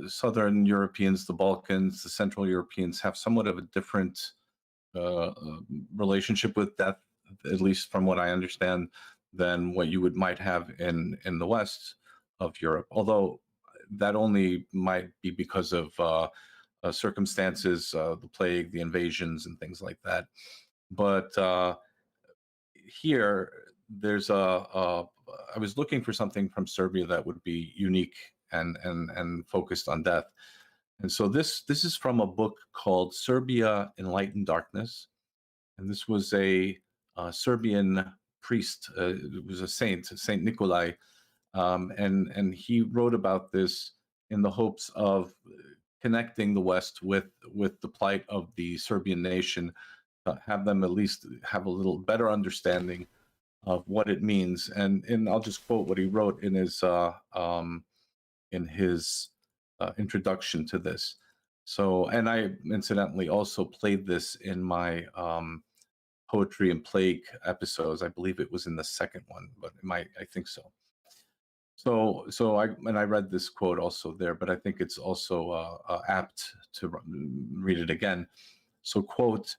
Southern Europeans, the Balkans, the Central Europeans have somewhat of a different relationship with death, at least from what I understand, than what you might have in the West of Europe. Although that only might be because of circumstances, the plague, the invasions, and things like that. But here, there's I was looking for something from Serbia that would be unique and focused on death. And so this is from a book called Serbia Enlightened Darkness, and this was a Serbian priest. It was a Saint Nikolai, and he wrote about this in the hopes of connecting the West with the plight of the Serbian nation, have them at least have a little better understanding of what it means. And I'll just quote what he wrote in his introduction to this. So, and I incidentally also played this in my poetry and plague episodes. I believe it was in the second one, but I think so. So I read this quote also there, but I think it's also apt to read it again. So, quote,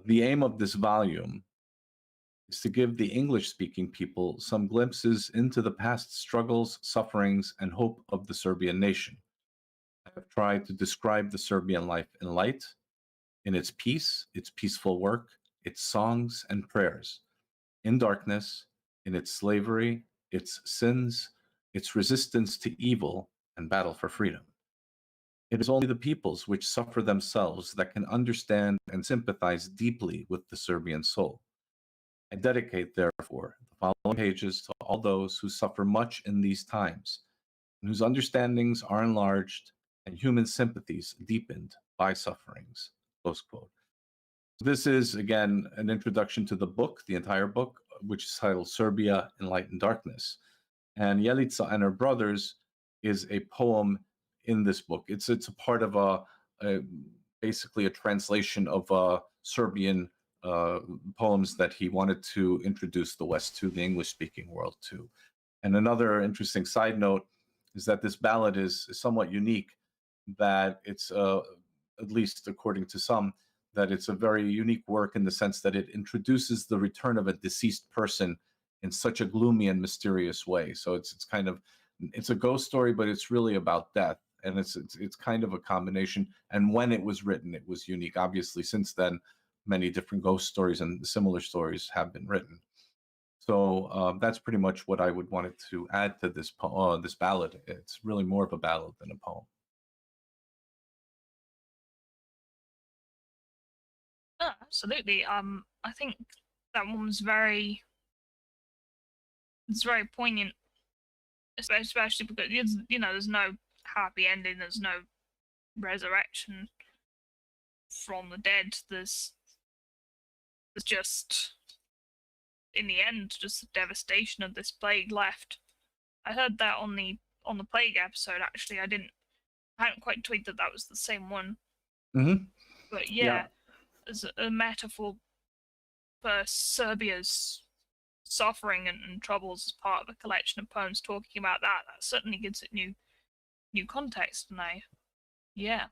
the aim of this volume is to give the English-speaking people some glimpses into the past struggles, sufferings, and hope of the Serbian nation. I have tried to describe the Serbian life in light, in its peace, its peaceful work, its songs and prayers, in darkness, in its slavery, its sins, its resistance to evil, and battle for freedom. It is only the peoples which suffer themselves that can understand and sympathize deeply with the Serbian soul. I dedicate, therefore, the following pages to all those who suffer much in these times, and whose understandings are enlarged and human sympathies deepened by sufferings. Close quote. This is, again, an introduction to the book, the entire book, which is titled Serbia in Light and Darkness. And Jelica and Her Brothers is a poem in this book. It's a part of basically a translation of Serbian poems that he wanted to introduce the West to, the English-speaking world to. And another interesting side note is that this ballad is somewhat unique, that it's, at least according to some, that it's a very unique work in the sense that it introduces the return of a deceased person in such a gloomy and mysterious way. So it's kind of, it's a ghost story, but it's really about death. And it's kind of a combination. And when it was written, it was unique. Obviously, since then, many different ghost stories and similar stories have been written. So that's pretty much what I would want to add to this this ballad. It's really more of a ballad than a poem. Oh, absolutely. I think that one was it's very poignant, especially because there's no happy ending, there's no resurrection from the dead. There's just, in the end, just the devastation of this plague left. I heard that on the plague episode. Actually, I hadn't quite tweeted that was the same one. Mm-hmm. But yeah, as a metaphor for Serbia's suffering and troubles as part of a collection of poems talking about that certainly gives it new context. And yeah,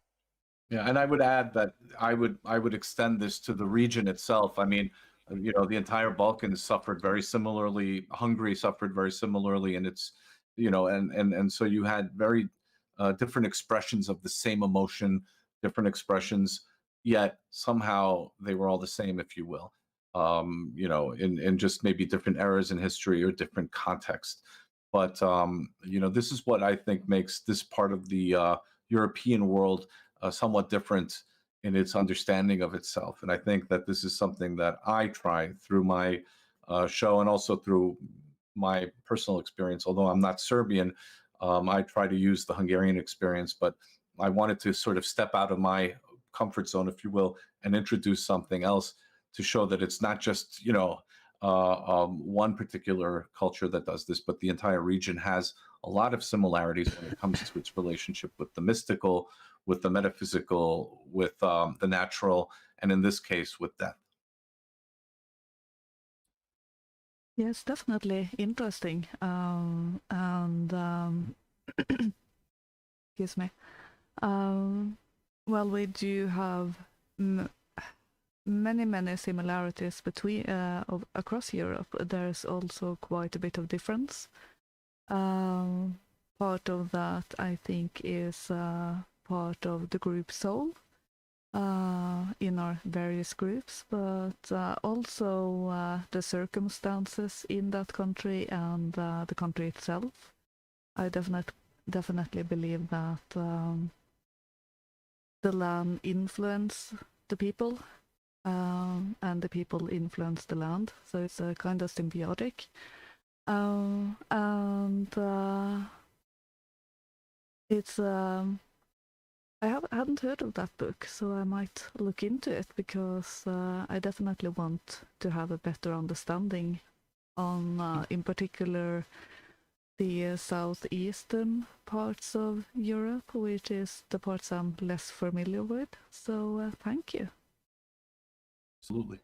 and I would add that I would extend this to the region itself. I mean, the entire Balkans suffered very similarly. Hungary suffered very similarly, and it's, and so you had very different expressions of the same emotion, different expressions, yet somehow they were all the same, if you will. In just maybe different eras in history or different context. But this is what I think makes this part of the European world somewhat different in its understanding of itself. And I think that this is something that I try through my show and also through my personal experience. Although I'm not Serbian, I try to use the Hungarian experience, but I wanted to sort of step out of my comfort zone, if you will, and introduce something else to show that it's not just, one particular culture that does this, but the entire region has a lot of similarities when it comes to its relationship with the mystical, with the metaphysical, with the natural, and in this case, with death. Yes, definitely interesting. Excuse me. Well, we do have many similarities between across Europe. There's also quite a bit of difference. Part of that, I think, is part of the group soul in our various groups, but also the circumstances in that country and the country itself. I definitely believe that the land influence the people, and the people influence the land, so it's a kind of symbiotic. It's I hadn't heard of that book, so I might look into it because I definitely want to have a better understanding on, in particular, the southeastern parts of Europe, which is the parts I'm less familiar with. So thank you. Absolutely.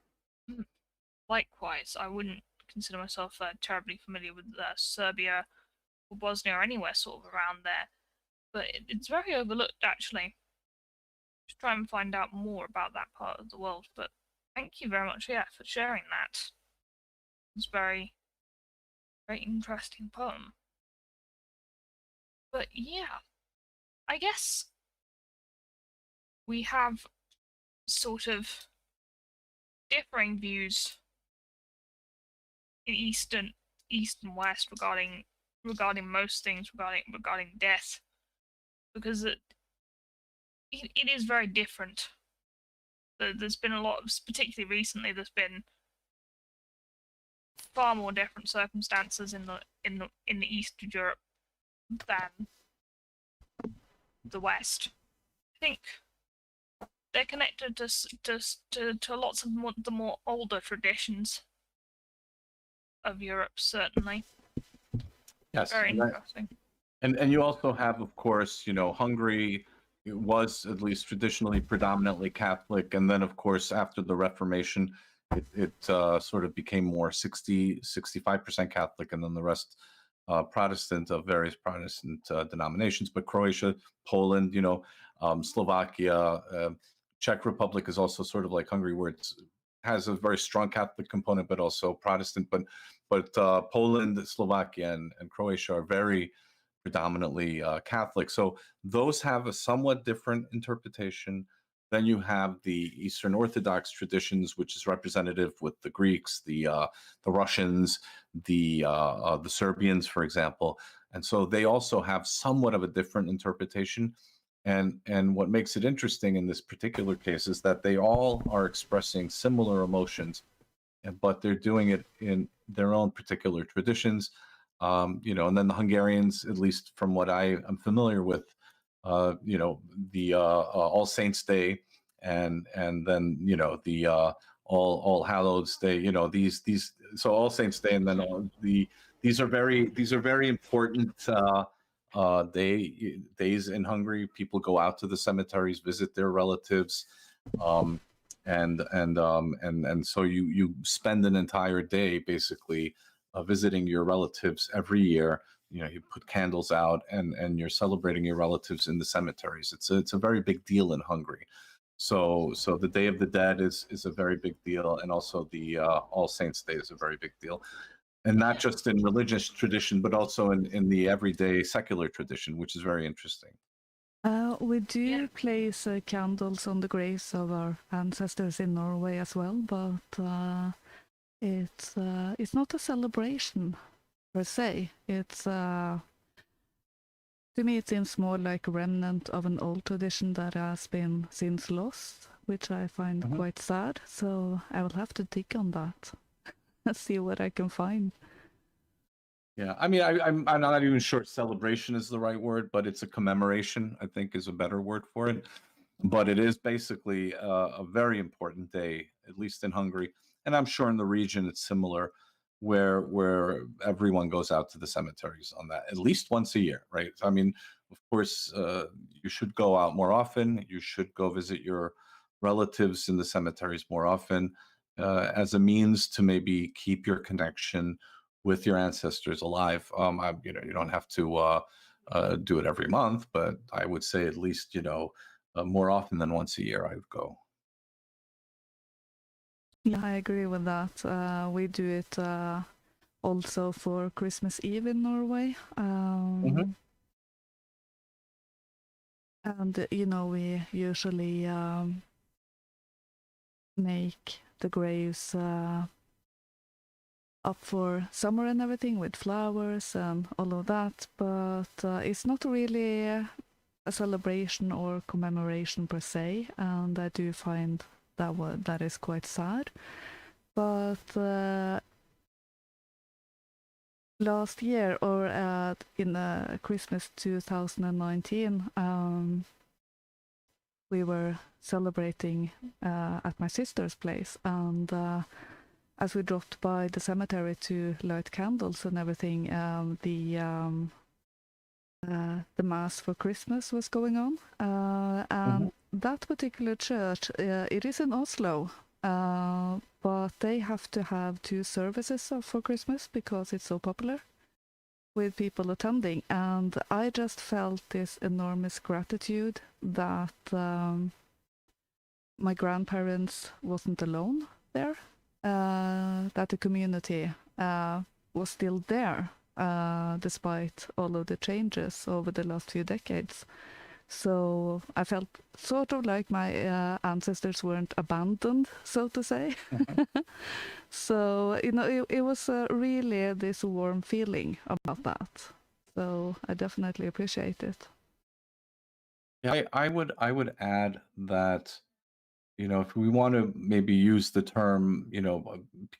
Likewise, I wouldn't consider myself terribly familiar with Serbia or Bosnia or anywhere sort of around there, but it's very overlooked actually. Just try and find out more about that part of the world. But thank you very much, for sharing that. It's very, very interesting poem. But yeah, I guess we have sort of differing views in East and West regarding most things regarding death, because it is very different. There's been a lot of, particularly recently, there's been far more different circumstances in the east of Europe than the West. I think they're connected to lots of the more older traditions of Europe, certainly. Yes. Very interesting. And you also have, of course, Hungary was at least traditionally predominantly Catholic, and then, of course, after the Reformation, it sort of became more 65% Catholic, and then the rest Protestant, of various Protestant denominations. But Croatia, Poland, Slovakia, Czech Republic is also sort of like Hungary, where it has a very strong Catholic component, but also Protestant. But Poland, Slovakia, and Croatia are very predominantly Catholic. So those have a somewhat different interpretation. Then you have the Eastern Orthodox traditions, which is representative with the Greeks, the Russians, the Serbians, for example. And so they also have somewhat of a different interpretation. And what makes it interesting in this particular case is that they all are expressing similar emotions, but they're doing it in their own particular traditions. And then the Hungarians, at least from what I am familiar with, the All Saints Day, and then the All Hallows Day. These so All Saints Day, and then these are very important days in Hungary. People go out to the cemeteries, visit their relatives, and so you spend an entire day basically visiting your relatives every year. You put candles out, and you're celebrating your relatives in the cemeteries. It's a very big deal in Hungary. So the Day of the Dead is a very big deal, and also the All Saints Day is a very big deal, and not just in religious tradition, but also in the everyday secular tradition, which is very interesting. We do place candles on the graves of our ancestors in Norway as well, but it's not a celebration per se. It's to me it seems more like a remnant of an old tradition that has been since lost, which I find quite sad. So I will have to dig on that and see what I can find. Yeah, I mean, I'm not even sure celebration is the right word, but it's a commemoration, I think, is a better word for it. But it is basically a very important day, at least in Hungary, and I'm sure in the region it's similar, where everyone goes out to the cemeteries on that at least once a year, right? I mean, of course, you should go out more often. You should go visit your relatives in the cemeteries more often, as a means to maybe keep your connection with your ancestors alive. You don't have to do it every month, but I would say at least more often than once a year I would go. Yeah, I agree with that. We do it also for Christmas Eve in Norway. And we usually make the graves up for summer and everything with flowers and all of that, but it's not really a celebration or commemoration per se, and I do find that is quite sad. But last year, or in Christmas 2019, we were celebrating at my sister's place, and as we dropped by the cemetery to light candles and everything, the mass for Christmas was going on, and that particular church, it is in Oslo, but they have to have 2 services for Christmas because it's so popular with people attending, and I just felt this enormous gratitude that my grandparents wasn't alone there, that the community was still there despite all of the changes over the last few decades. So I felt sort of like my ancestors weren't abandoned, so to say. So, it was really this warm feeling about that. So I definitely appreciate it. Yeah, I would add that, if we want to maybe use the term,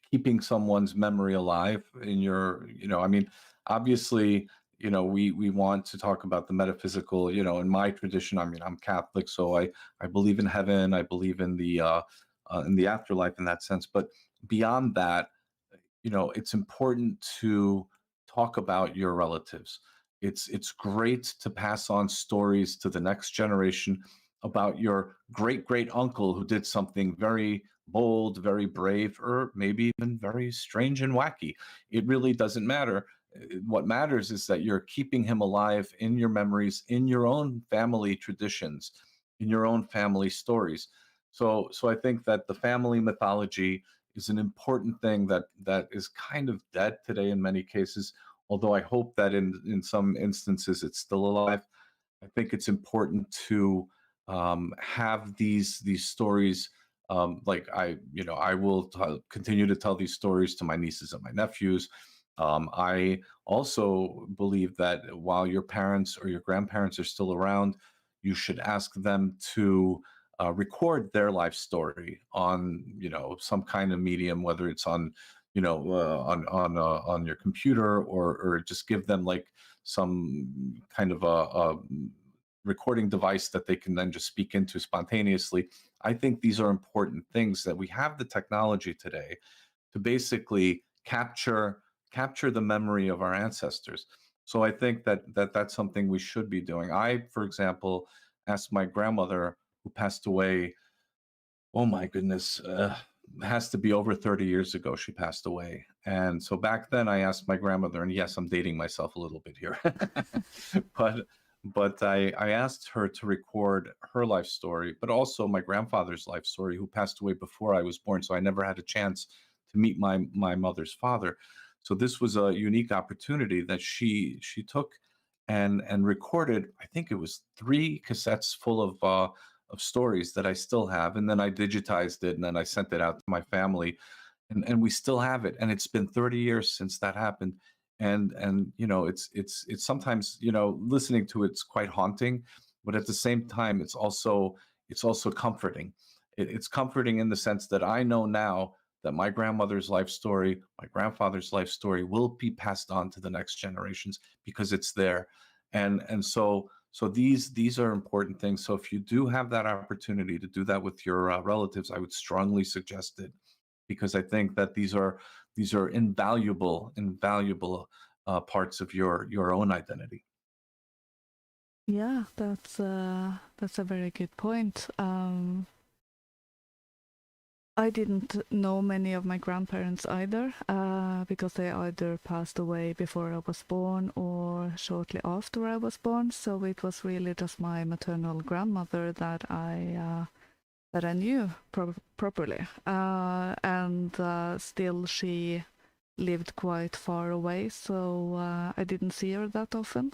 keeping someone's memory alive in your, I mean, obviously, we want to talk about the metaphysical, in my tradition. I mean, I'm Catholic, so I believe in heaven. I believe in the afterlife in that sense. But beyond that, it's important to talk about your relatives. It's great to pass on stories to the next generation about your great uncle who did something very bold, very brave, or maybe even very strange and wacky. It really doesn't matter. What matters is that you're keeping him alive in your memories, in your own family traditions, in your own family stories. So I think that the family mythology is an important thing that is kind of dead today in many cases. Although I hope that in some instances it's still alive. I think it's important to have these stories. Like I will continue to tell these stories to my nieces and my nephews. I also believe that while your parents or your grandparents are still around, you should ask them to record their life story on some kind of medium, whether it's on on your computer, or just give them like some kind of a recording device that they can then just speak into spontaneously. I think these are important things, that we have the technology today to basically capture the memory of our ancestors. So I think that's something we should be doing. I, for example, asked my grandmother, who passed away, oh my goodness, has to be over 30 years ago she passed away. And so back then I asked my grandmother, and yes, I'm dating myself a little bit here, but I asked her to record her life story, but also my grandfather's life story, who passed away before I was born. So I never had a chance to meet my mother's father. So this was a unique opportunity that she took and recorded. I think it was 3 cassettes full of stories that I still have. And then I digitized it, and then I sent it out to my family, and we still have it. And it's been 30 years since that happened. And it's sometimes, listening to it's quite haunting, but at the same time, it's also comforting. It's comforting in the sense that I know now that my grandmother's life story, my grandfather's life story will be passed on to the next generations because it's there. And so these are important things. So if you do have that opportunity to do that with your relatives, I would strongly suggest it, because I think that these are invaluable parts of your own identity. Yeah, that's a very good point. I didn't know many of my grandparents either, because they either passed away before I was born or shortly after I was born. So it was really just my maternal grandmother that I knew properly, and still she lived quite far away, so I didn't see her that often.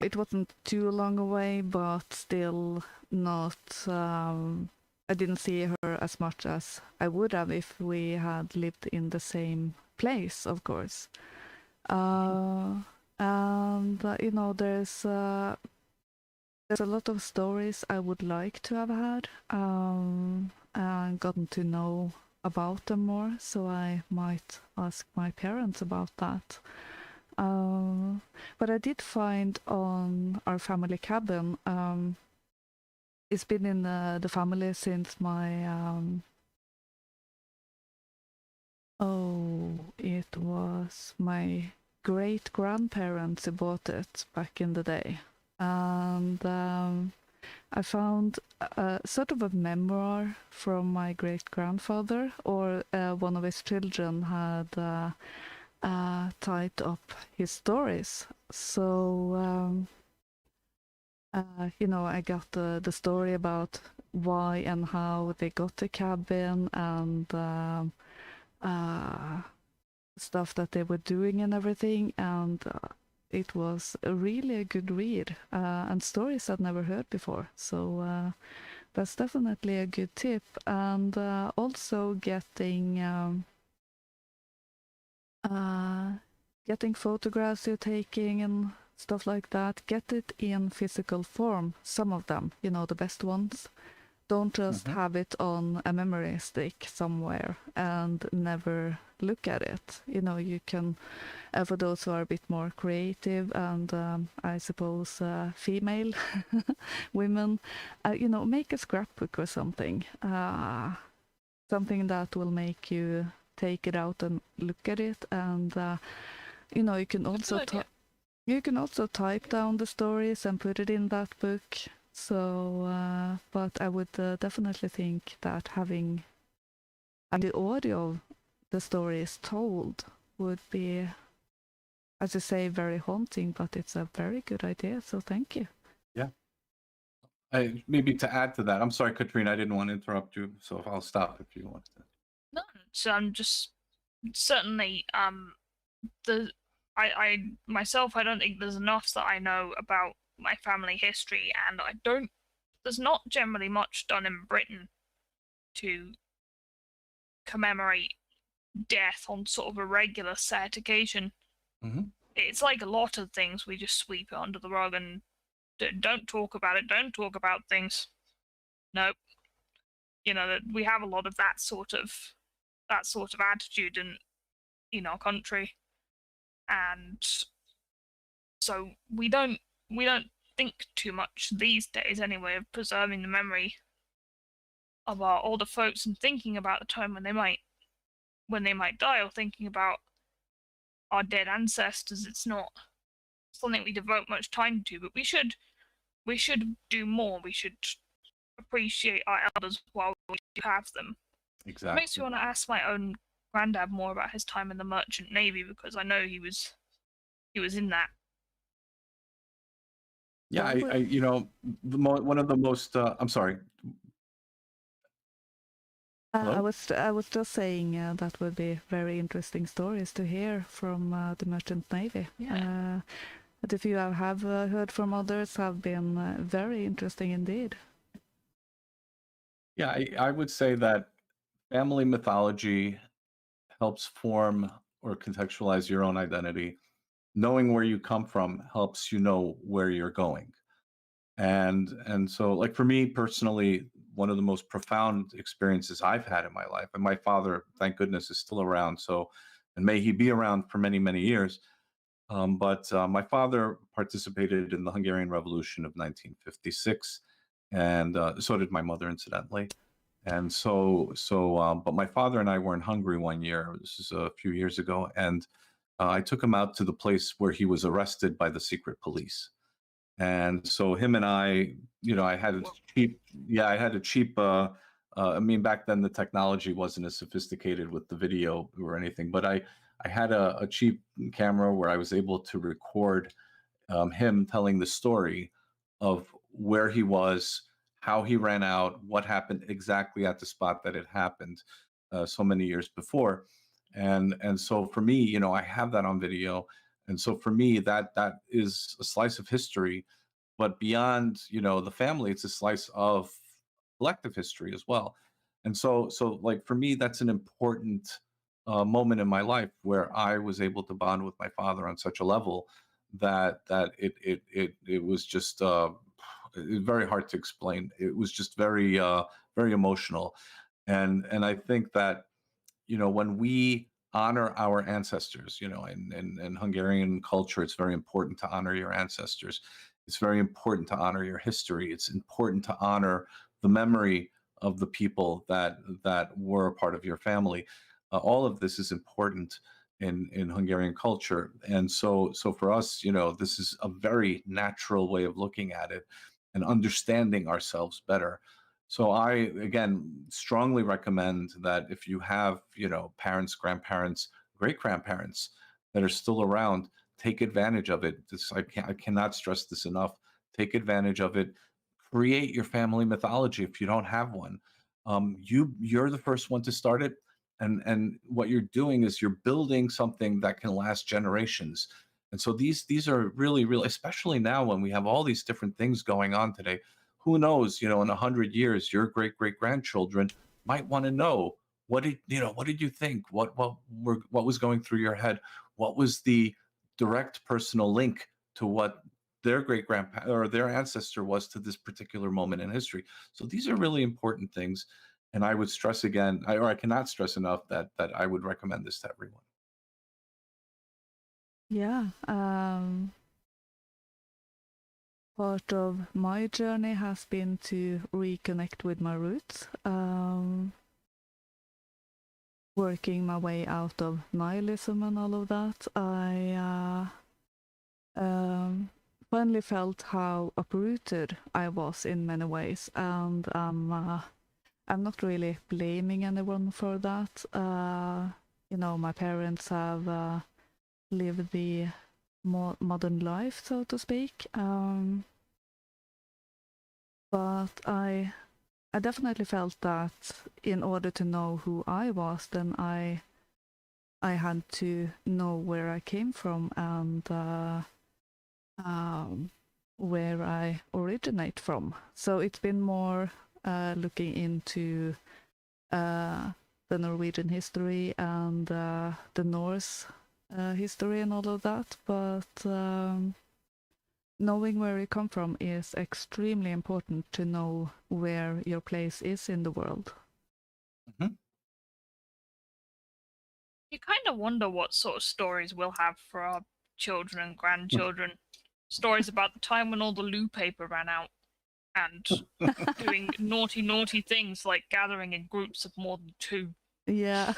It wasn't too long away, but still not. I didn't see her as much as I would have if we had lived in the same place, of course. And there's a lot of stories I would like to have had, and gotten to know about them more. So I might ask my parents about that. But I did find on our family cabin, it's been in the family since my it was my great grandparents who bought it back in the day, and I found sort of a memoir from my great grandfather, or one of his children had typed up his stories. So I got the story about why and how they got the cabin, and stuff that they were doing and everything, and it was really a good read, and stories I'd never heard before. So that's definitely a good tip. And also getting photographs you're taking and stuff like that, get it in physical form. Some of them, the best ones. Don't just have it on a memory stick somewhere and never look at it. You can, for those who are a bit more creative, and I suppose female women, make a scrapbook or something. Something that will make you take it out and look at it. And, you can also type down the stories and put it in that book. So, but I would definitely think that having the audio of the stories told would be, as you say, very haunting, but it's a very good idea. So thank you. Yeah. Maybe to add to that, I'm sorry, Katrina, I didn't want to interrupt you, so I'll stop if you want to. No, so I'm just certainly I myself, I don't think there's enough that I know about my family history, and there's not generally much done in Britain to commemorate death on sort of a regular set occasion. It's like a lot of things, we just sweep it under the rug and don't talk about it, don't talk about things. Nope. We have a lot of that sort of attitude in our country, and so we don't think too much these days anyway of preserving the memory of our older folks and thinking about the time when they might die, or thinking about our dead ancestors. It's not something we devote much time to, but we should do more. We should appreciate our elders while we do have them. Exactly. It makes me want to ask my own granddad more about his time in the Merchant Navy, because I know he was in that. Yeah, one of the most. I'm sorry. I was just saying that would be very interesting stories to hear from the Merchant Navy. Yeah. But if you have heard from others, have been very interesting indeed. Yeah, I would say that family mythology helps form or contextualize your own identity. Knowing where you come from helps you know where you're going. And so, like, for me personally, one of the most profound experiences I've had in my life, and my father, thank goodness, is still around, and may he be around for many, many years. But my father participated in the Hungarian Revolution of 1956, and so did my mother, incidentally. And but my father and I were in Hungary one year. This is a few years ago, and I took him out to the place where he was arrested by the secret police. And so him and I had a cheap. I mean, back then the technology wasn't as sophisticated with the video or anything, but I had a cheap camera where I was able to record him telling the story of where he was, how he ran out, what happened exactly at the spot that it happened so many years before. And so for me, I have that on video. And so for me, that is a slice of history, but beyond, the family, it's a slice of collective history as well. And so like for me, that's an important moment in my life where I was able to bond with my father on such a level that it was just very hard to explain. It was just very very emotional, and I think that when we honor our ancestors, in Hungarian culture, it's very important to honor your ancestors. It's very important to honor your history. It's important to honor the memory of the people that were a part of your family. All of this is important in Hungarian culture, and so for us, this is a very natural way of looking at it and understanding ourselves better. So I, again, strongly recommend that if you have, parents, grandparents, great grandparents that are still around, take advantage of it. I cannot stress this enough. Take advantage of it. Create your family mythology if you don't have one. You're the first one to start it, and what you're doing is you're building something that can last generations. And so these are really, really, especially now when we have all these different things going on today. Who knows? In 100 years, your great great grandchildren might want to know what did you think? What was going through your head? What was the direct personal link to what their great grandpa or their ancestor was to this particular moment in history? So these are really important things, and I would stress again, I cannot stress enough that I would recommend this to everyone. Yeah. Part of my journey has been to reconnect with my roots. Working my way out of nihilism and all of that, I finally felt how uprooted I was in many ways, and I'm not really blaming anyone for that. My parents have lived the more modern life, so to speak. But I definitely felt that in order to know who I was, then I had to know where I came from and where I originate from. So it's been more looking into the Norwegian history and the Norse history and all of that, but knowing where you come from is extremely important to know where your place is in the world. Mm-hmm. You kind of wonder what sort of stories we'll have for our children and grandchildren. Stories about the time when all the loo paper ran out and doing naughty things like gathering in groups of more than 2. Yeah.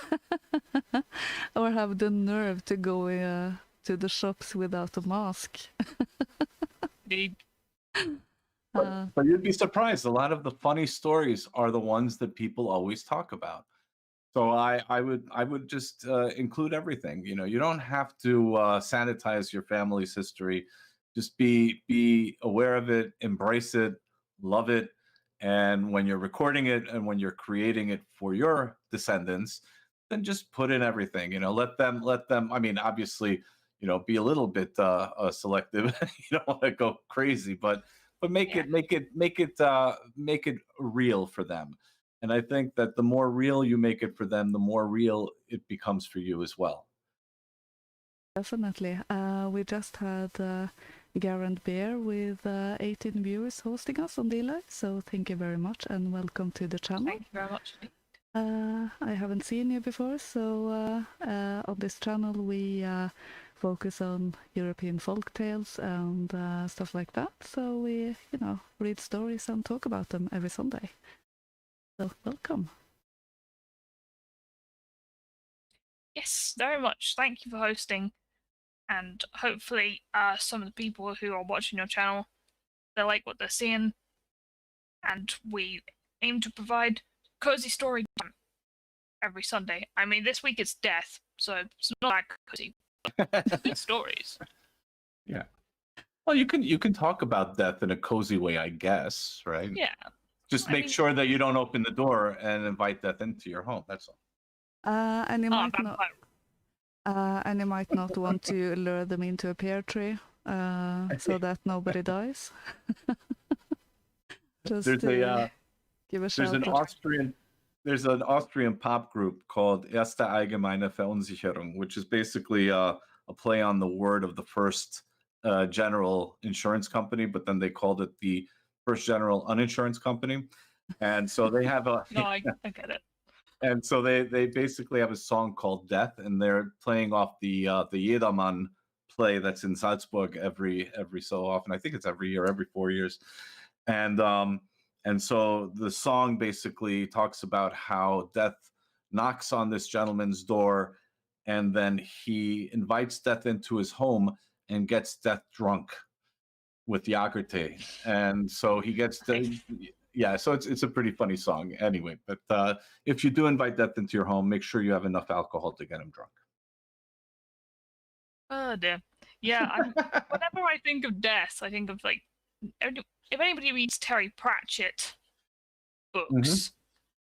Or have the nerve to go to the shops without a mask. Indeed. But you'd be surprised. A lot of the funny stories are the ones that people always talk about. So I would just include everything. You don't have to sanitize your family's history. Just be aware of it, embrace it, love it, and when you're recording it and when you're creating it for your descendants, then just put in everything. Let them. I mean, obviously, be a little bit selective. You don't want to go crazy, but make it real for them. And I think that the more real you make it for them, the more real it becomes for you as well. Definitely. We just had Garand Bear with 18 viewers hosting us on dlive, so thank you very much and welcome to the channel. Thank you very much. I haven't seen you before, so on this channel we focus on European folk tales and stuff like that. So we, read stories and talk about them every Sunday. So welcome. Yes, very much. Thank you for hosting. And hopefully some of the people who are watching your channel, they like what they're seeing. And we aim to provide cozy story time every Sunday. I mean, this week it's death, so it's not that cozy. Good stories. Yeah. Well, you can talk about death in a cozy way, I guess, right? Yeah. Just make sure that you don't open the door and invite death into your home. That's all. And you might not want to lure them into a pear tree so that nobody dies. Just give a shout. There's an Austrian pop group called Erste Allgemeine Verunsicherung, which is basically a play on the word of the first general insurance company, but then they called it the first general uninsurance company. And so they have a No, I get it. And so they basically have a song called Death, and they're playing off the Jedermann play that's in Salzburg every so often. I think it's every year, every 4 years. And so the song basically talks about how Death knocks on this gentleman's door, and then he invites Death into his home and gets Death drunk with Yagurte. And so he gets yeah, so it's a pretty funny song anyway. But if you do invite Death into your home, make sure you have enough alcohol to get him drunk. Oh dear. Yeah, whenever I think of death, I think of like, if anybody reads Terry Pratchett books,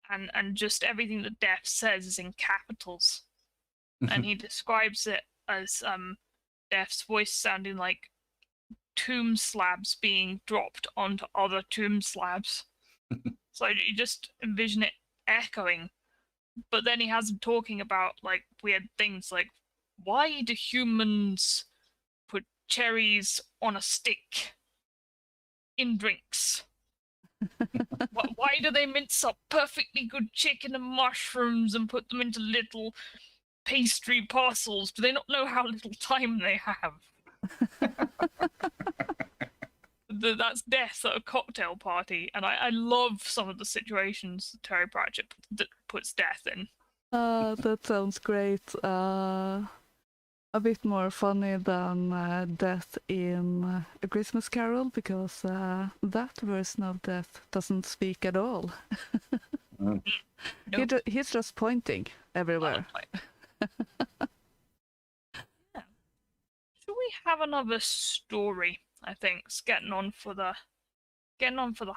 and just everything that death says is in capitals, and he describes it as death's voice sounding like tomb slabs being dropped onto other tomb slabs. So you just envision it echoing. But then he has him talking about like weird things like, why do humans put cherries on a stick in drinks? Why do they mince up perfectly good chicken and mushrooms and put them into little pastry parcels? Do they not know how little time they have? That's death at a cocktail party, and I love some of the situations that Terry Pratchett puts death in. That sounds great. A bit more funny than Death in A Christmas Carol, because that version of Death doesn't speak at all. Nope. He's just pointing everywhere. Yeah. Should we have another story? I think it's getting on for the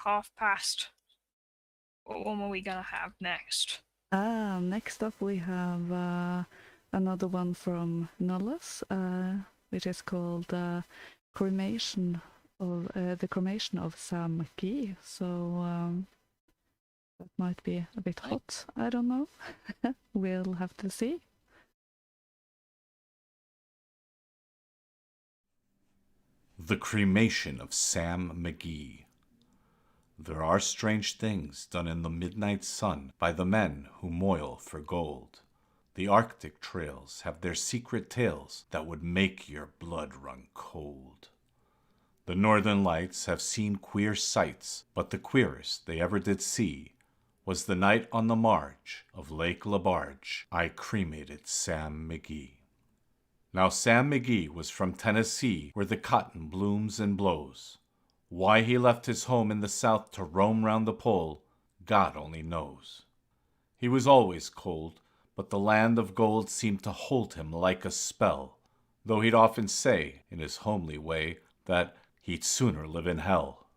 half past. What one are we gonna have next? Next up we have another one from Nullus, which is called cremation of the cremation of Sam McGee. So that might be a bit hot. I don't know. We'll have to see. The cremation of Sam McGee. There are strange things done in the midnight sun by the men who moil for gold. The Arctic trails have their secret tales that would make your blood run cold. The Northern Lights have seen queer sights, but the queerest they ever did see was the night on the marge of Lake Labarge I cremated Sam McGee. Now Sam McGee was from Tennessee, where the cotton blooms and blows. Why he left his home in the South to roam round the pole, God only knows. He was always cold, but the land of gold seemed to hold him like a spell, though he'd often say, in his homely way, that he'd sooner live in hell.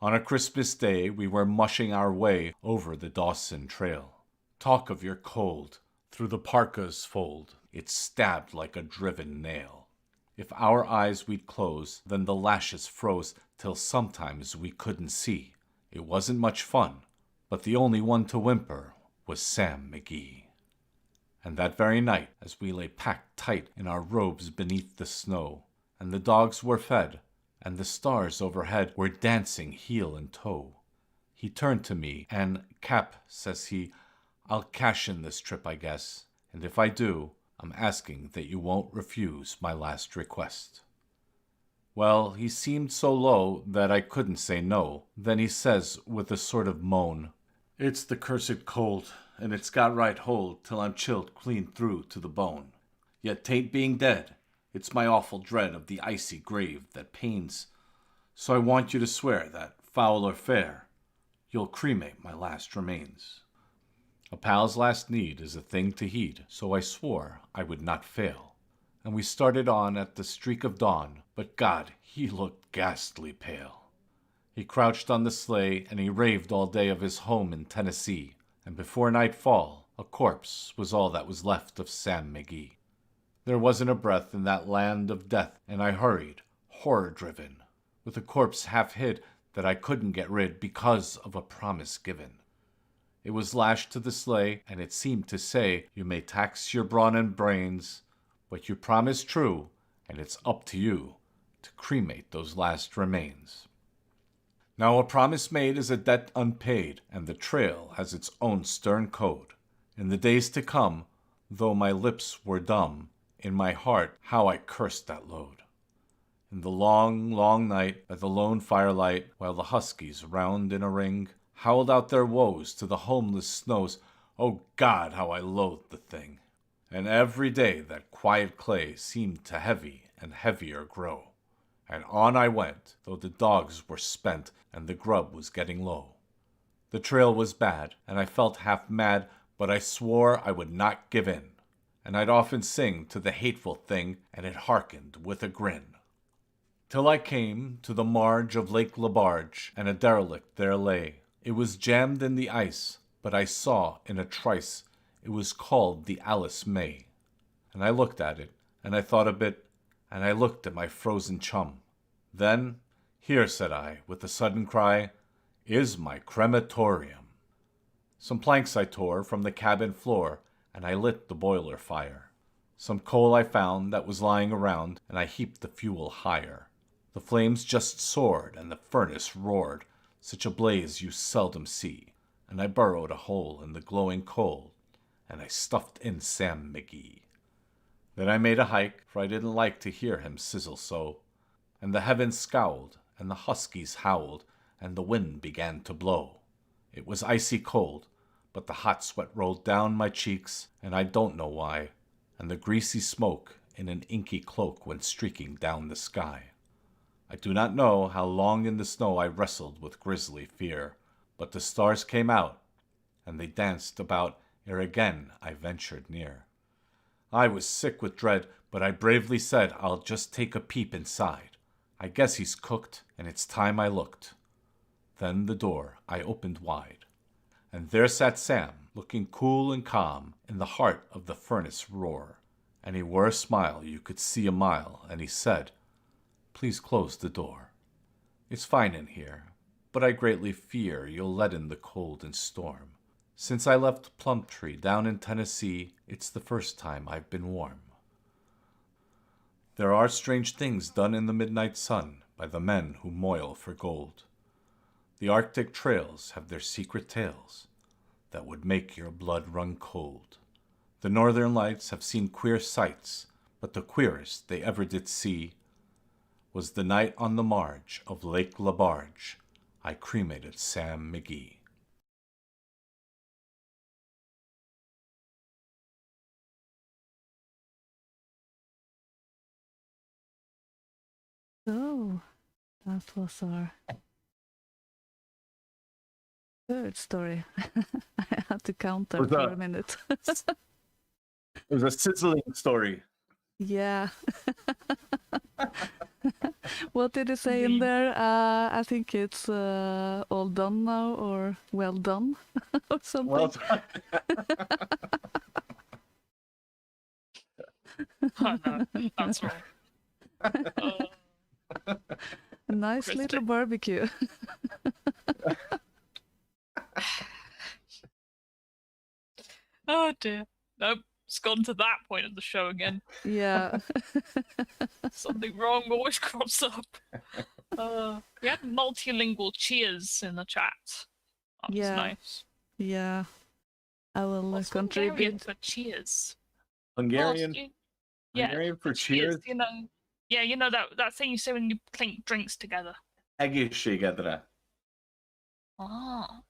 On a Christmas day we were mushing our way over the Dawson Trail. Talk of your cold, through the parka's fold, it stabbed like a driven nail. If our eyes we'd close, then the lashes froze till sometimes we couldn't see. It wasn't much fun, but the only one to whimper was Sam McGee. And that very night, as we lay packed tight in our robes beneath the snow, and the dogs were fed, and the stars overhead were dancing heel and toe, he turned to me, and, Cap, says he, I'll cash in this trip, I guess, and if I do, I'm asking that you won't refuse my last request. Well, he seemed so low that I couldn't say no. Then he says with a sort of moan, It's the cursed cold, and it's got right hold till I'm chilled clean through to the bone. Yet 'tain't being dead, it's my awful dread of the icy grave that pains. So I want you to swear that, foul or fair, you'll cremate my last remains. A pal's last need is a thing to heed, so I swore I would not fail. And we started on at the streak of dawn, but God, he looked ghastly pale. He crouched on the sleigh, and he raved all day of his home in Tennessee, and before nightfall, a corpse was all that was left of Sam McGee. There wasn't a breath in that land of death, and I hurried, horror-driven, with a corpse half hid that I couldn't get rid because of a promise given. It was lashed to the sleigh, and it seemed to say, You may tax your brawn and brains, but you promised true, and it's up to you to cremate those last remains. Now a promise made is a debt unpaid, and the trail has its own stern code. In the days to come, though my lips were dumb, In my heart, how I cursed that load. In the long, long night, by the lone firelight, while the huskies, round in a ring, howled out their woes to the homeless snows, oh God, how I loathed the thing. And every day that quiet clay seemed to heavy and heavier grow. And on I went, though the dogs were spent and the grub was getting low. The trail was bad, and I felt half mad, but I swore I would not give in. And I'd often sing to the hateful thing, and it hearkened with a grin. Till I came to the marge of Lake Labarge, and a derelict there lay. It was jammed in the ice, but I saw in a trice it was called the Alice May. And I looked at it, and I thought a bit, and I looked at my frozen chum. Then, here, said I, with a sudden cry, is my crematorium. Some planks I tore from the cabin floor, and I lit the boiler fire. Some coal I found that was lying around, and I heaped the fuel higher. The flames just soared, and the furnace roared, such a blaze you seldom see. And I burrowed a hole in the glowing coal, and I stuffed in Sam McGee. Then I made a hike, for I didn't like to hear him sizzle so. And the heavens scowled, and the huskies howled, and the wind began to blow. It was icy cold, but the hot sweat rolled down my cheeks, and I don't know why, and the greasy smoke in an inky cloak went streaking down the sky. I do not know how long in the snow I wrestled with grisly fear, but the stars came out, and they danced about ere again I ventured near. I was sick with dread, but I bravely said I'll just take a peep inside. I guess he's cooked, and it's time I looked. Then the door I opened wide, and there sat Sam, looking cool and calm, in the heart of the furnace roar. And he wore a smile you could see a mile, and he said, "Please close the door. It's fine in here, but I greatly fear you'll let in the cold and storm. Since I left Plumtree down in Tennessee, it's the first time I've been warm. There are strange things done in the midnight sun by the men who moil for gold. The Arctic trails have their secret tales that would make your blood run cold. The northern lights have seen queer sights, but the queerest they ever did see was the night on the marge of Lake Labarge I cremated Sam McGee." So, that was our third story. I had to count there Was for that- a minute. It was a sizzling story. Yeah. What did it say in there? I think it's all done now, or well done, or something. Well done. Oh, no, that's wrong. A nice Christy. little barbecue. Oh dear. Nope, it's gone to that point of the show again. Yeah. Something wrong always crops up. We had multilingual cheers in the chat. That was Yeah. nice. Yeah. I will What's Hungarian contribute. for cheers? Hungarian, Oh, yeah, Hungarian for cheers. You know that thing you say when you clink drinks together. Egészségedre. Ah.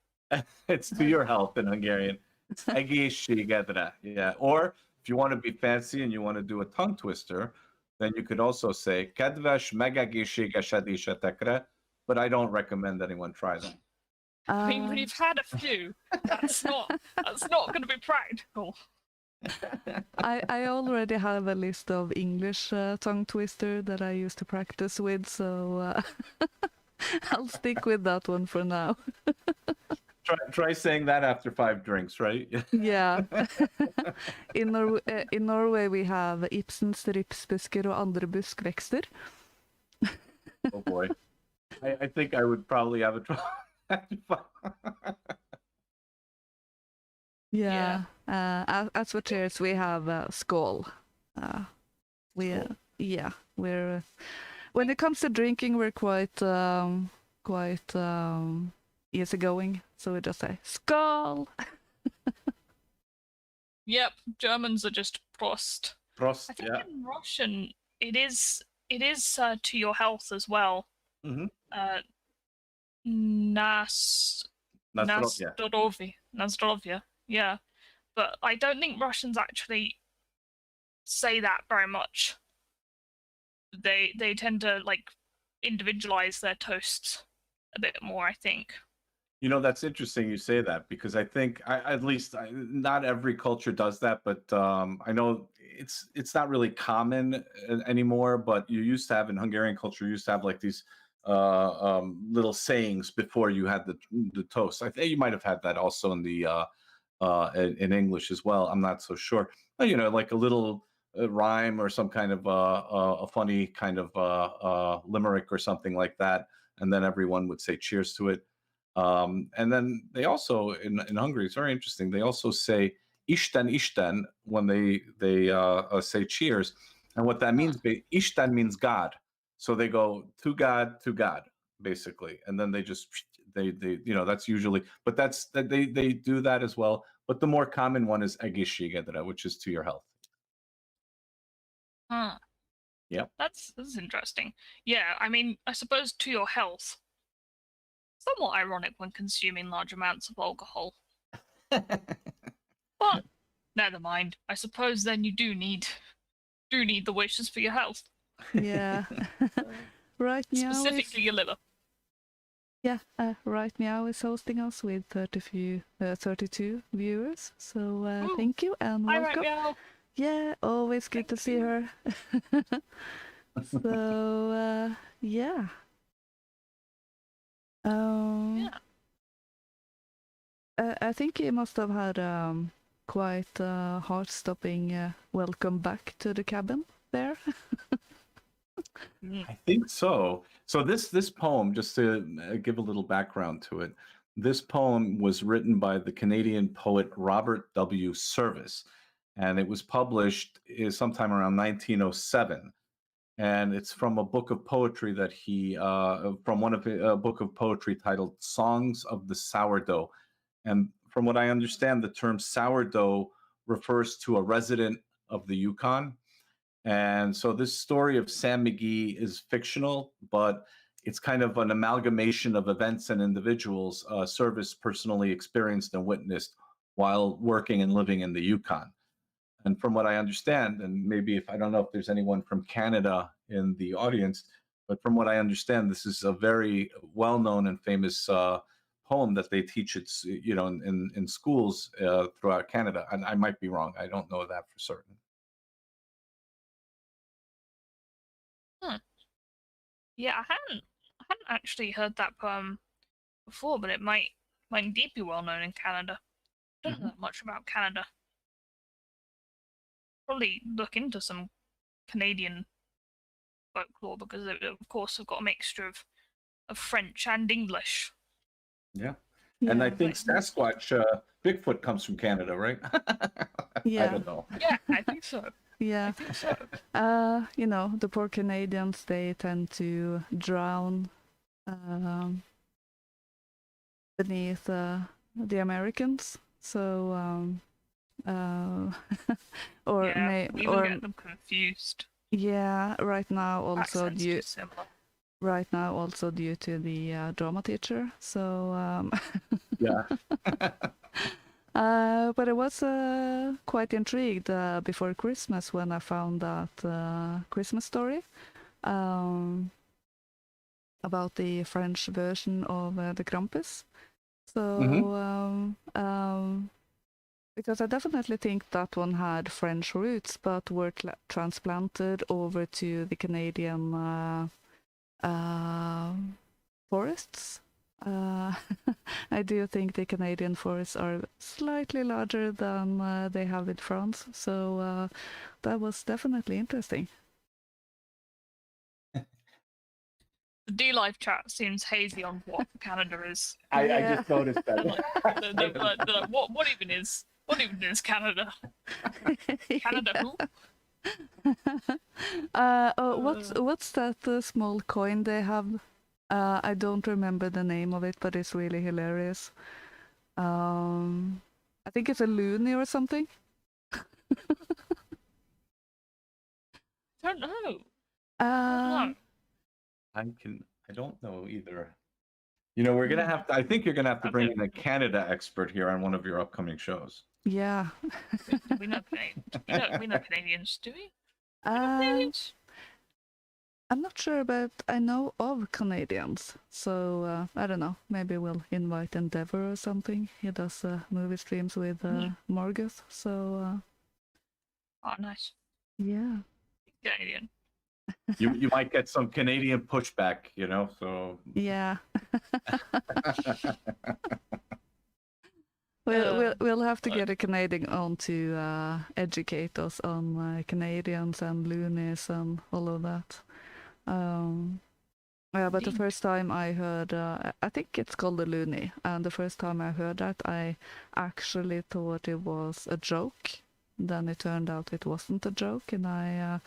It's to your health in Hungarian. It's egészségedre. Yeah. Or if you want to be fancy and you want to do a tongue twister, then you could also say kedves megegészségesedésetekre, but I don't recommend anyone try that. I mean, we've had a few. That's not going to be practical. I already have a list of English tongue twister that I used to practice with, so I'll stick with that one for now. Try saying that after 5 drinks, right? Yeah. In Norway we have Ibsens ripsbusker og andre buskvekster. Oh boy. I think I would probably have a trouble. Yeah. As for cheers, we have skål. We're when it comes to drinking, we're quite easygoing. So we just say skål. Yep, Germans are just Prost. Prost, I think yeah. in Russian it is to your health as well. Mm-hmm. Uh, nas Nastrovia. Nazdrovya. Yeah, but I don't think Russians actually say that very much. They tend to like individualize their toasts a bit more, I think. You know, that's interesting you say that because I think not every culture does that, but I know it's not really common anymore. But you used to have in Hungarian culture, you used to have like these little sayings before you had the toast. I think you might have had that also in the in English as well. I'm not so sure. But, you know, like a little rhyme or some kind of a funny kind of limerick or something like that, and then everyone would say cheers to it. And then they also in Hungary, it's very interesting. They also say "Isten Isten" when they say cheers, and what that means, Isten means God. So they go to God, basically, and then they just they you know that's usually, but that's that they do that as well. But the more common one is "Egészségedre," which is to your health. Huh. Yep. That's interesting. Yeah, I mean, I suppose to your health. Somewhat ironic when consuming large amounts of alcohol. But never mind. I suppose then you do need the wishes for your health. Yeah. Right Meow is Specifically your liver. Right Meow is hosting us with 32 viewers. So Ooh. thank you and Hi, welcome. right meow. Yeah, always good to Thank see you. her. So yeah. Yeah. I think you must have had quite a heart-stopping welcome back to the cabin there. Mm. I think so. So this poem, just to give a little background to it, this poem was written by the Canadian poet Robert W. Service, and it was published sometime around 1907. And it's from a book of poetry that he from one of a book of poetry titled "Songs of the Sourdough." And from what I understand, the term sourdough refers to a resident of the Yukon. And so this story of Sam McGee is fictional, but it's kind of an amalgamation of events and individuals Service personally experienced and witnessed while working and living in the Yukon. And from what I understand, and maybe if I don't know if there's anyone from Canada in the audience, but from what I understand, this is a very well-known and famous poem that they teach it's in schools throughout Canada. And I might be wrong. I don't know that for certain. Huh. Yeah, I hadn't actually heard that poem before, but it might indeed be well known in Canada. I don't know that much about Canada. Probably look into some Canadian folklore because they, of course, have got a mixture of French and English. Yeah. Yeah. And I think Sasquatch, Bigfoot comes from Canada, right? I Yeah. don't know. Yeah, I think so. I Yeah. think so. You know, the poor Canadians, they tend to drown beneath the Americans. So, or Yeah, we even get them confused. yeah, right now also Accents too similar. right now also due to the drama teacher. So Yeah. but I was quite intrigued before Christmas when I found that Christmas story about the French version of the Krampus. So because I definitely think that one had French roots, but were transplanted over to the Canadian forests. I do think the Canadian forests are slightly larger than they have in France, so that was definitely interesting. The dlive chat seems hazy on what Canada is. I Yeah. just noticed that. What even is Canada? Canada who? What's that small coin they have? I don't remember the name of it, but it's really hilarious. I think it's a loonie or something. don't know. I I don't know either. You know, we're gonna have to. I think you're gonna have to bring in a Canada expert here on one of your upcoming shows. Yeah. we know Canadians. We know Canadians, do we? We know Uh, Canadians? I'm not sure, but I know of Canadians. So I don't know. Maybe we'll invite Endeavor or something. He does movie streams with Morgus. So Oh, nice. yeah. Canadian. You might get some Canadian pushback, you know. So Yeah. We'll have to get a Canadian on to educate us on Canadians and loonies and all of that. Yeah, but the first time I heard, I think it's called a loony, and the first time I heard that, I actually thought it was a joke. Then it turned out it wasn't a joke, and I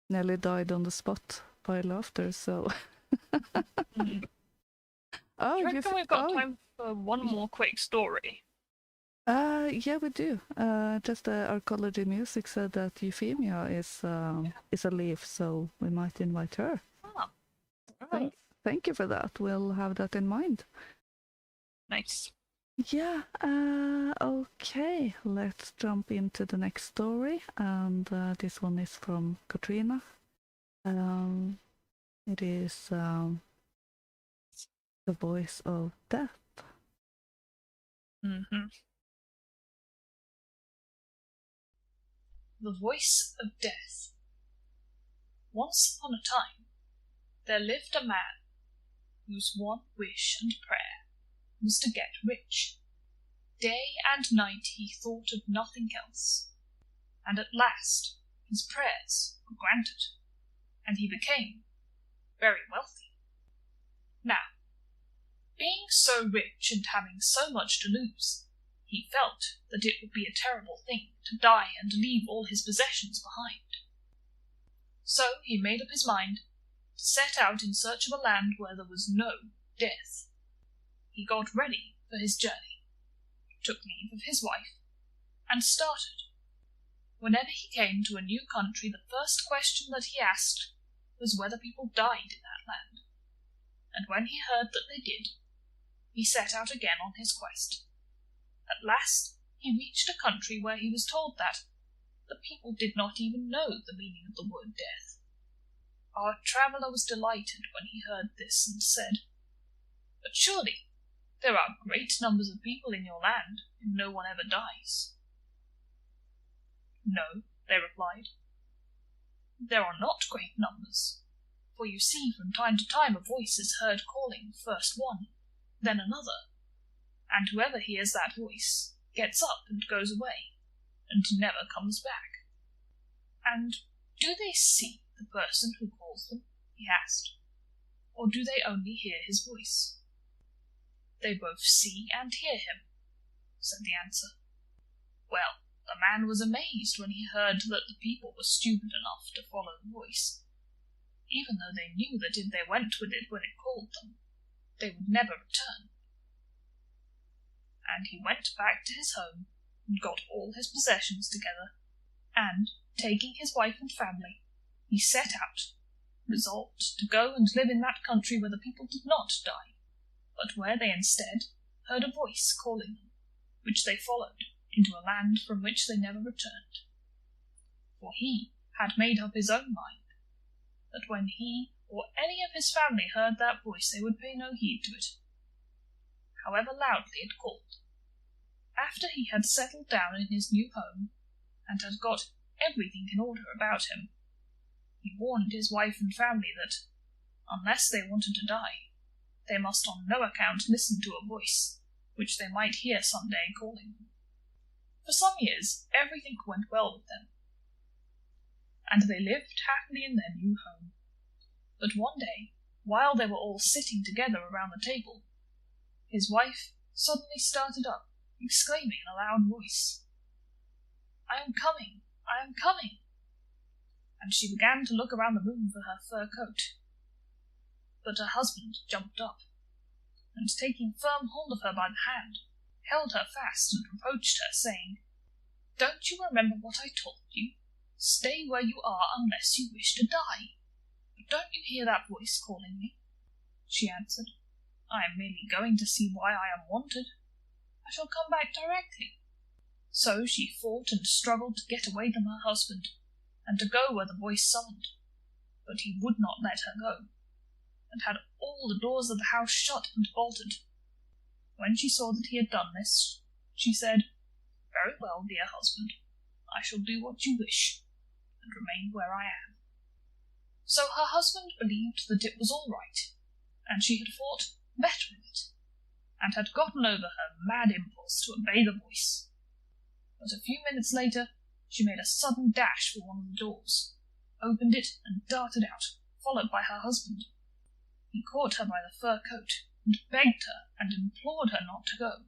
nearly died on the spot by laughter. So. Do you reckon we've got time for one more quick story? Yeah, we do. Just Arcology Music said that Euphemia is a leaf, so we might invite her. Oh, right. Thank you for that. We'll have that in mind. Nice. Yeah. Okay. Let's jump into the next story, and this one is from Katrina. It is the voice of death. Mm-hmm. The voice of death. Once upon a time, there lived a man whose one wish and prayer was to get rich. Day and night he thought of nothing else, and at last his prayers were granted, and he became very wealthy. Now, being so rich and having so much to lose, he felt that it would be a terrible thing to die and leave all his possessions behind. So he made up his mind to set out in search of a land where there was no death. He got ready for his journey, took leave of his wife, and started. Whenever he came to a new country, the first question that he asked was whether people died in that land. And when he heard that they did, he set out again on his quest. At last he reached a country where he was told that the people did not even know the meaning of the word death. Our traveller was delighted when he heard this and said, "But surely there are great numbers of people in your land, and no one ever dies." "No," they replied, "there are not great numbers, for you see from time to time a voice is heard calling first one, then another, and whoever hears that voice gets up and goes away, and never comes back." "And do they see the person who calls them?" he asked, "or do they only hear his voice?" "They both see and hear him," said the answer. Well, the man was amazed when he heard that the people were stupid enough to follow the voice, even though they knew that if they went with it when it called them, they would never return. And he went back to his home and got all his possessions together, and, taking his wife and family, he set out, resolved to go and live in that country where the people did not die, but where they instead heard a voice calling them, which they followed into a land from which they never returned. For he had made up his own mind that when he or any of his family heard that voice they would pay no heed to it, however loudly it called. After he had settled down in his new home, and had got everything in order about him, he warned his wife and family that, unless they wanted to die, they must on no account listen to a voice which they might hear some day calling them. For some years everything went well with them, and they lived happily in their new home. But one day, while they were all sitting together around the table, his wife suddenly started up, exclaiming in a loud voice, "I am coming! I am coming!" And she began to look around the room for her fur coat. But her husband jumped up, and taking firm hold of her by the hand, held her fast and reproached her, saying, "Don't you remember what I told you? Stay where you are unless you wish to die. But don't you hear that voice calling me?" She answered, "I am merely going to see why I am wanted. I shall come back directly." So she fought and struggled to get away from her husband, and to go where the voice summoned. But he would not let her go, and had all the doors of the house shut and bolted. When she saw that he had done this, she said, "Very well, dear husband, I shall do what you wish, and remain where I am." So her husband believed that it was all right, and she had fought better in it, and had gotten over her mad impulse to obey the voice. But a few minutes later she made a sudden dash for one of the doors, opened it, and darted out, followed by her husband. He caught her by the fur coat, and begged her and implored her not to go,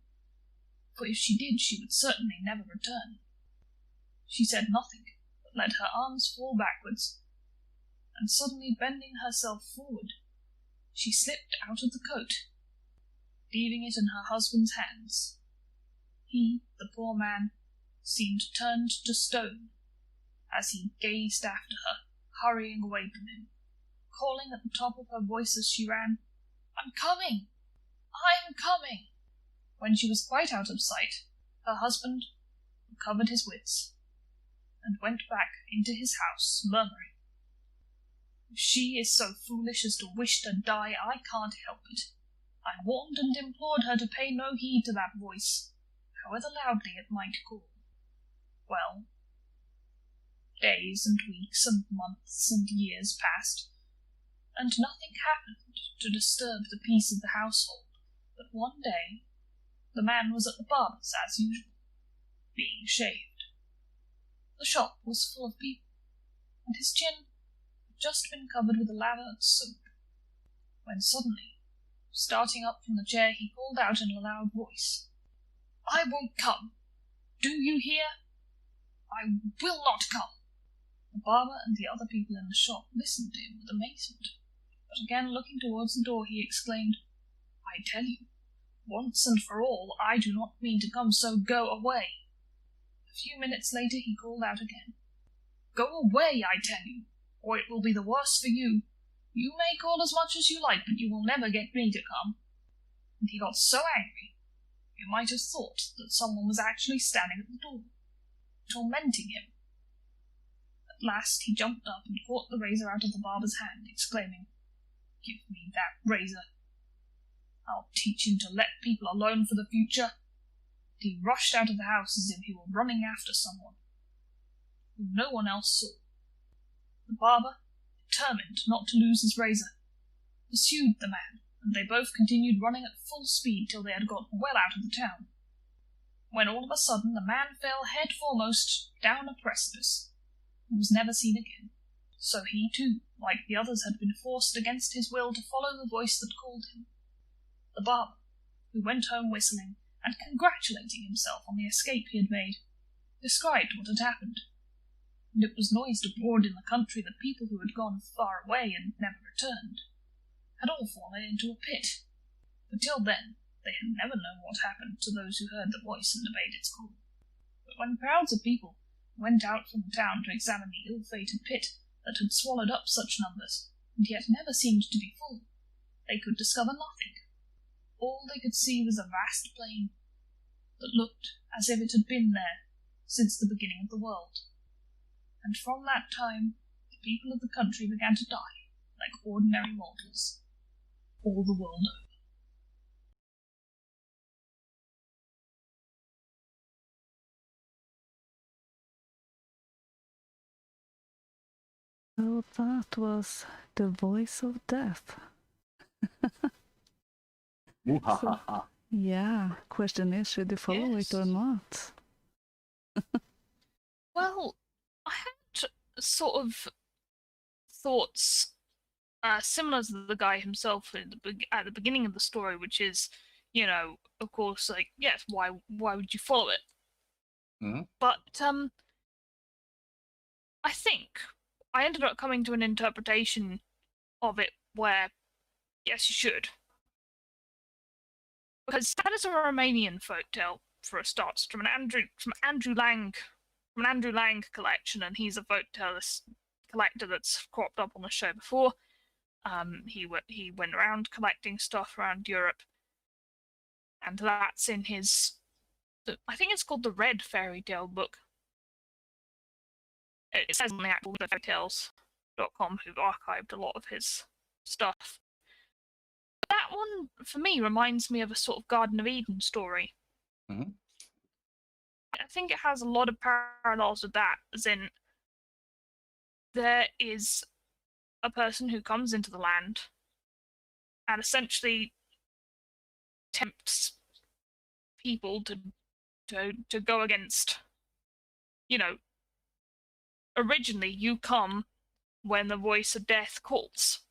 for if she did she would certainly never return. She said nothing, but let her arms fall backwards, and suddenly bending herself forward, she slipped out of the coat, leaving it in her husband's hands. He, the poor man, seemed turned to stone as he gazed after her, hurrying away from him, calling at the top of her voice as she ran, "I'm coming! I'm coming!" When she was quite out of sight, her husband recovered his wits, and went back into his house, murmuring, "If she is so foolish as to wish to die, I can't help it. I warned and implored her to pay no heed to that voice, however loudly it might call." Well, days and weeks and months and years passed, and nothing happened to disturb the peace of the household. But one day the man was at the barber's as usual, being shaved. The shop was full of people, and his chin had just been covered with a lather of soap, when suddenly, starting up from the chair, he called out in a loud voice, "I won't come! Do you hear? I will not come!" The barber and the other people in the shop listened to him with amazement, but again looking towards the door, he exclaimed, "I tell you, once and for all, I do not mean to come, so go away." A few minutes later he called out again, "Go away, I tell you, or it will be the worse for you. You may call as much as you like, but you will never get me to come." And he got so angry, you might have thought that someone was actually standing at the door, tormenting him. At last he jumped up and caught the razor out of the barber's hand, exclaiming, "Give me that razor. I'll teach him to let people alone for the future." And he rushed out of the house as if he were running after someone, whom no one else saw. The barber, determined not to lose his razor, pursued the man, and they both continued running at full speed till they had got well out of the town, when all of a sudden the man fell head foremost down a precipice, and was never seen again. So he too, like the others, had been forced against his will to follow the voice that called him. The barber, who went home whistling, and congratulating himself on the escape he had made, described what had happened, and it was noised abroad in the country that people who had gone far away and never returned had all fallen into a pit, for till then they had never known what happened to those who heard the voice and obeyed its call. But when crowds of people went out from the town to examine the ill-fated pit that had swallowed up such numbers, and yet never seemed to be full, they could discover nothing. All they could see was a vast plain that looked as if it had been there since the beginning of the world. And from that time the people of the country began to die like ordinary mortals, all the world So over. that was the voice of death. Muhahaha. Yeah, question is, should you follow it or Yes. not? Well, I had sort of thoughts similar to the guy himself at the beginning of the story, which is, of course, like, yes, why would you follow it? Mhm. But I think I ended up coming to an interpretation of it where, yes, you should. Because that is a Romanian folktale for a start, from Andrew Lang from an Andrew Lang collection, and he's a folktale collector that's cropped up on the show before. He went around collecting stuff around Europe, and that's in his, I think it's called the Red Fairy Tale Book. It says on the actual fairytales.com, who've archived a lot of his stuff. That one, for me, reminds me of a sort of Garden of Eden story. Mm-hmm. I think it has a lot of parallels with that, as in, there is a person who comes into the land and essentially tempts people to go against, originally you come when the voice of death calls,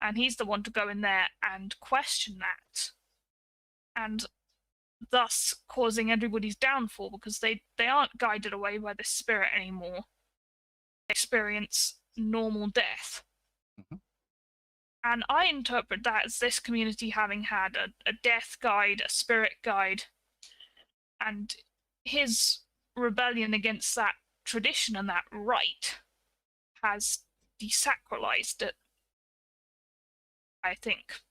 and he's the one to go in there and question that, and thus causing everybody's downfall, because they aren't guided away by the spirit anymore. They experience normal death. Mm-hmm. And I interpret that as this community having had a death guide, a spirit guide, and his rebellion against that tradition and that rite has desacralized it, I think.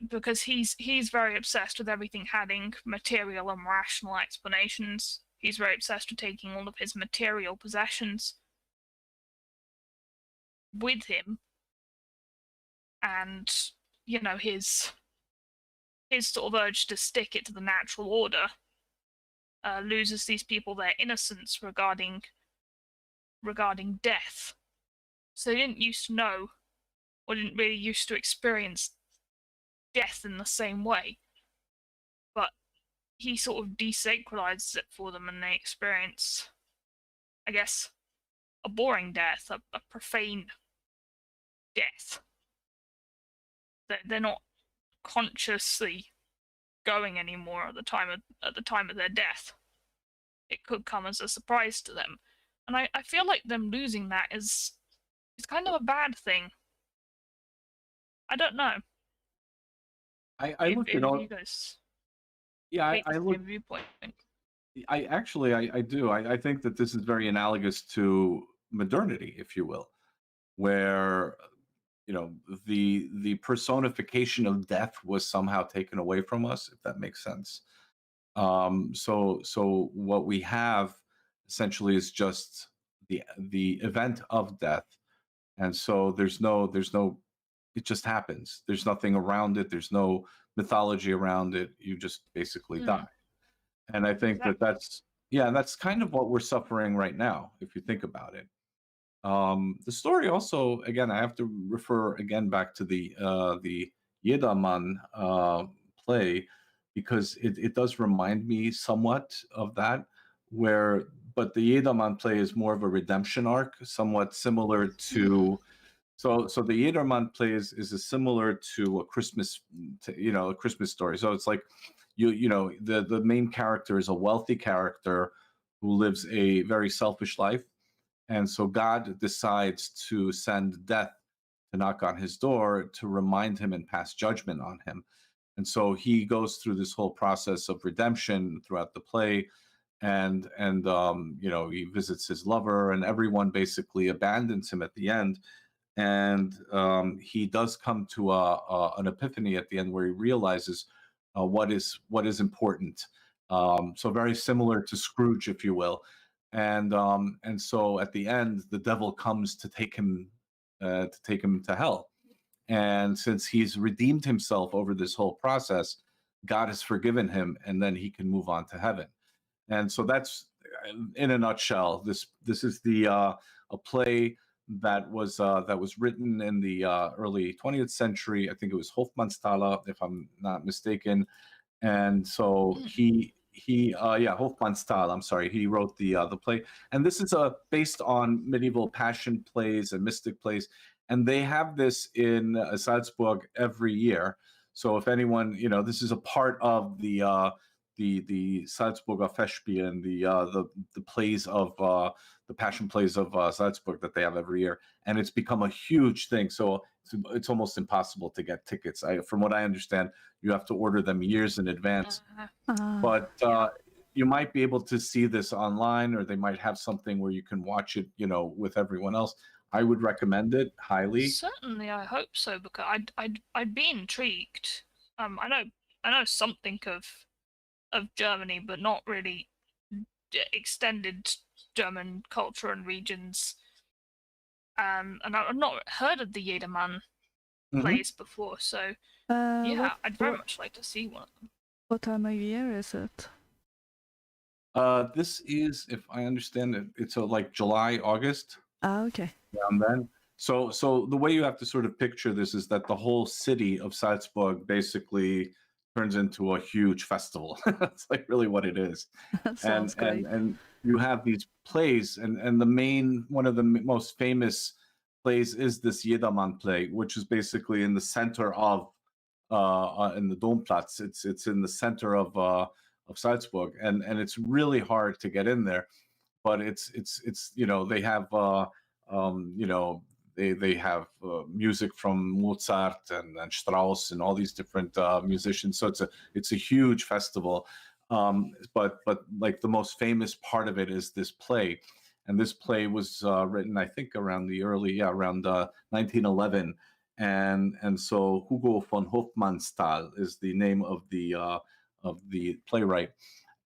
Because he's very obsessed with everything having material and rational explanations. He's very obsessed with taking all of his material possessions with him, and his sort of urge to stick it to the natural order loses these people their innocence regarding death. So they didn't used to know, or didn't really used to experience death in the same way, but he sort of desacralizes it for them, and they experience, I guess, a boring death, a profane death. They're not consciously going anymore at the time of their death. It could come as a surprise to them, and I feel like them losing that is kind of a bad thing. I don't know. I look at all. You guys, Yeah, I look. Viewpoint. I do. I think that this is very analogous to modernity, if you will, where the personification of death was somehow taken away from us, if that makes sense. So what we have essentially is just the event of death, and so there's no it just happens. There's nothing around it. There's no mythology around it. You just basically die. And I think that's kind of what we're suffering right now, if you think about it. The story also, again, I have to refer again back to the Yedaman play, because it does remind me somewhat of that, but the Yedaman play is more of a redemption arc, somewhat similar to. So the Yederman play is similar to a Christmas, a Christmas story. So it's like the main character is a wealthy character who lives a very selfish life, and so God decides to send death to knock on his door to remind him and pass judgment on him. And so he goes through this whole process of redemption throughout the play, and he visits his lover, and everyone basically abandons him at the end. And he does come to an epiphany at the end where he realizes what is important. So very similar to Scrooge, if you will. And so at the end, the devil comes to take him to hell. And since he's redeemed himself over this whole process, God has forgiven him, and then he can move on to heaven. And so that's, in a nutshell, this is a play that was written in the early 20th century. I think it was Hofmannsthal, if I'm not mistaken. And so Hofmannsthal, I'm sorry, he wrote the play. And this is based on medieval passion plays and mystic plays, and they have this in Salzburg every year. So if anyone, this is a part of the Salzburger Festspiel and the plays of the passion plays of Salzburg that they have every year, and it's become a huge thing. So it's almost impossible to get tickets. From what I understand, you have to order them years in advance. But you might be able to see this online, or they might have something where you can watch it, with everyone else. I would recommend it highly. Certainly, I hope so, because I'd be intrigued. I know something of Germany, but not really extended German culture and regions. And I've not heard of the Jedermann plays before, so yeah, I'd very much like to see one of them. What time of year is it? This is, if I understand it, it's like July, August. Okay. Around then. So the way you have to sort of picture this is that the whole city of Salzburg basically turns into a huge festival. That's like really what it is. That sounds great. And you have these plays, and the main, one of the most famous plays is this Jedermann play, which is basically in the center of in the Domplatz. It's in the center of Salzburg, and it's really hard to get in there, but it's they have they have music from Mozart and Strauss and all these different musicians. So it's a huge festival. But like the most famous part of it is this play, and this play was written, I think, around 1911, and so Hugo von Hofmannsthal is the name of the playwright,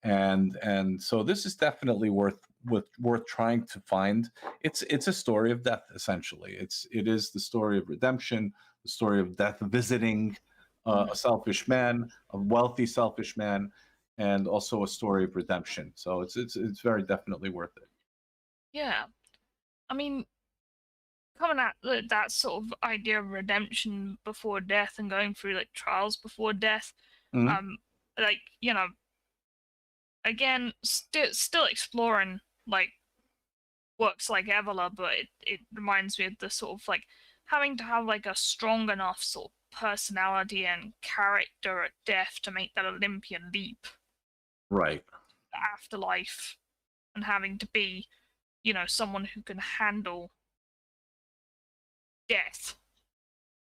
and so this is definitely worth trying to find. It's a story of death, essentially. It is the story of redemption, the story of death visiting a selfish man, a wealthy selfish man, and also a story of redemption. So it's very definitely worth it. Yeah, I mean, coming at that sort of idea of redemption before death and going through like trials before death, like, again, still exploring like works like Evola, but it reminds me of the sort of like having to have like a strong enough sort of personality and character at death to make that Olympian leap, Right. the afterlife, and having to be, someone who can handle death,